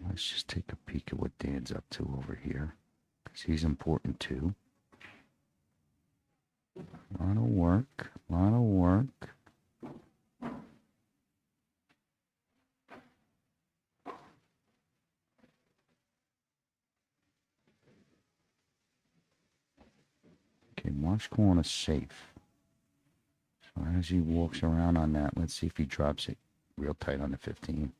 Let's just take a peek at what Dan's up to over here, because he's important too. A lot of work, a lot of work. Okay, Mark's calling us safe. So as he walks around on that, let's see if he drops it real tight on the 15.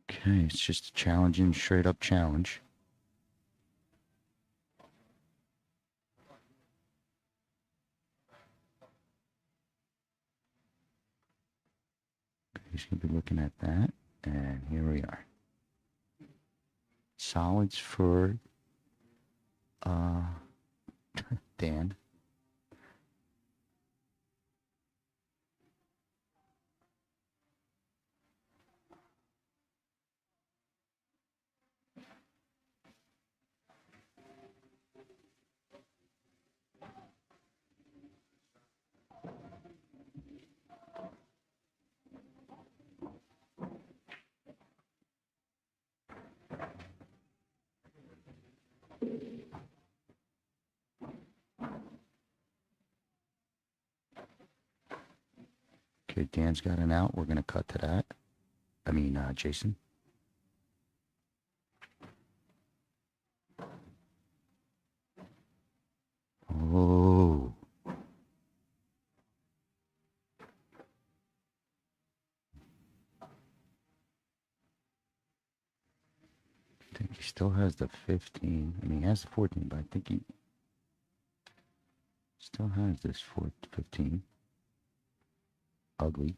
Okay, it's just a challenging, straight up challenge. He's going to be looking at that, and here we are. Solids for Dan. Okay, Dan's got an out. We're going to cut to that. I mean, Jason. Oh. I think he still has the 15. I mean, he has the 14, but I think he still has this 15. Ugly.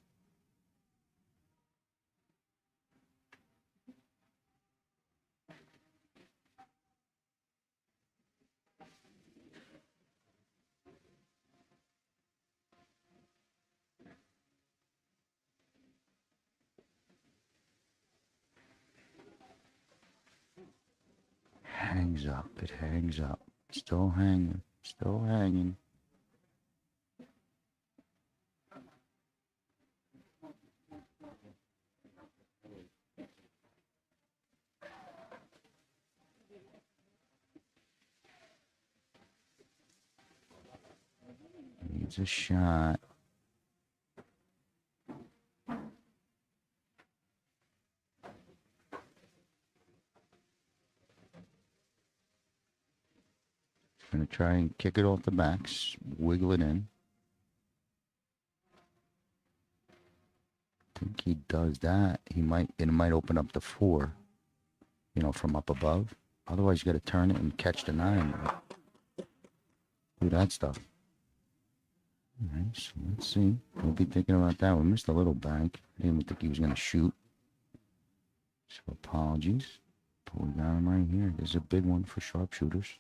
Hangs up. It hangs up. Still hanging. Still hanging. Needs a shot. Gonna try and kick it off the backs, wiggle it in. I think he does that. It might open up the 4, you know, from up above. Otherwise, you got to turn it and catch the 9. Do that stuff. All right, so let's see. We'll be thinking about that. We missed a little bank. I didn't even think he was going to shoot. So apologies. But we got him right here. There's a big one for sharpshooters.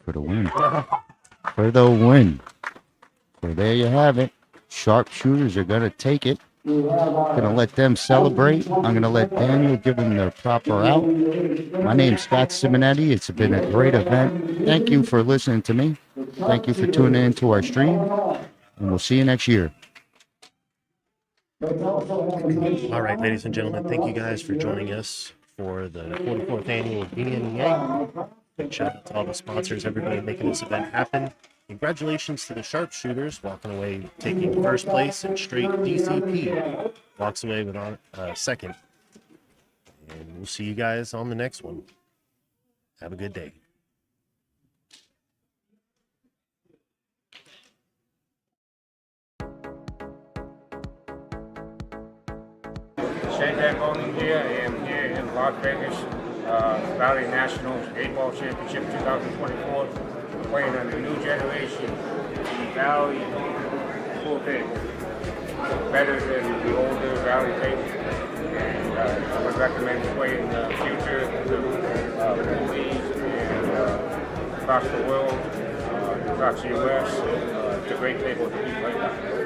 for the win. For the win. So there you have it. Sharpshooters are going to take it. Going to let them celebrate. I'm going to let Daniel give them their proper out. My name's Scott Simonetti. It's been a great event. Thank you for listening to me. Thank you for tuning in to our stream. And we'll see you next year. All right, ladies and gentlemen, thank you guys for joining us for the 44th annual VNEA. Big shout out to all the sponsors, everybody making this event happen. Congratulations to the sharpshooters walking away, taking first place, and Str8 DCP walks away with second. And we'll see you guys on the next one. Have a good day. Shane Bowling here. I am here in Las Vegas, Valley Nationals 8-Ball Championship 2024. Playing on the new generation Valley pool table. Better than the older Valley table. And I would recommend playing the future, the pool leagues, and across the world, across the US. It's a great table to be played on.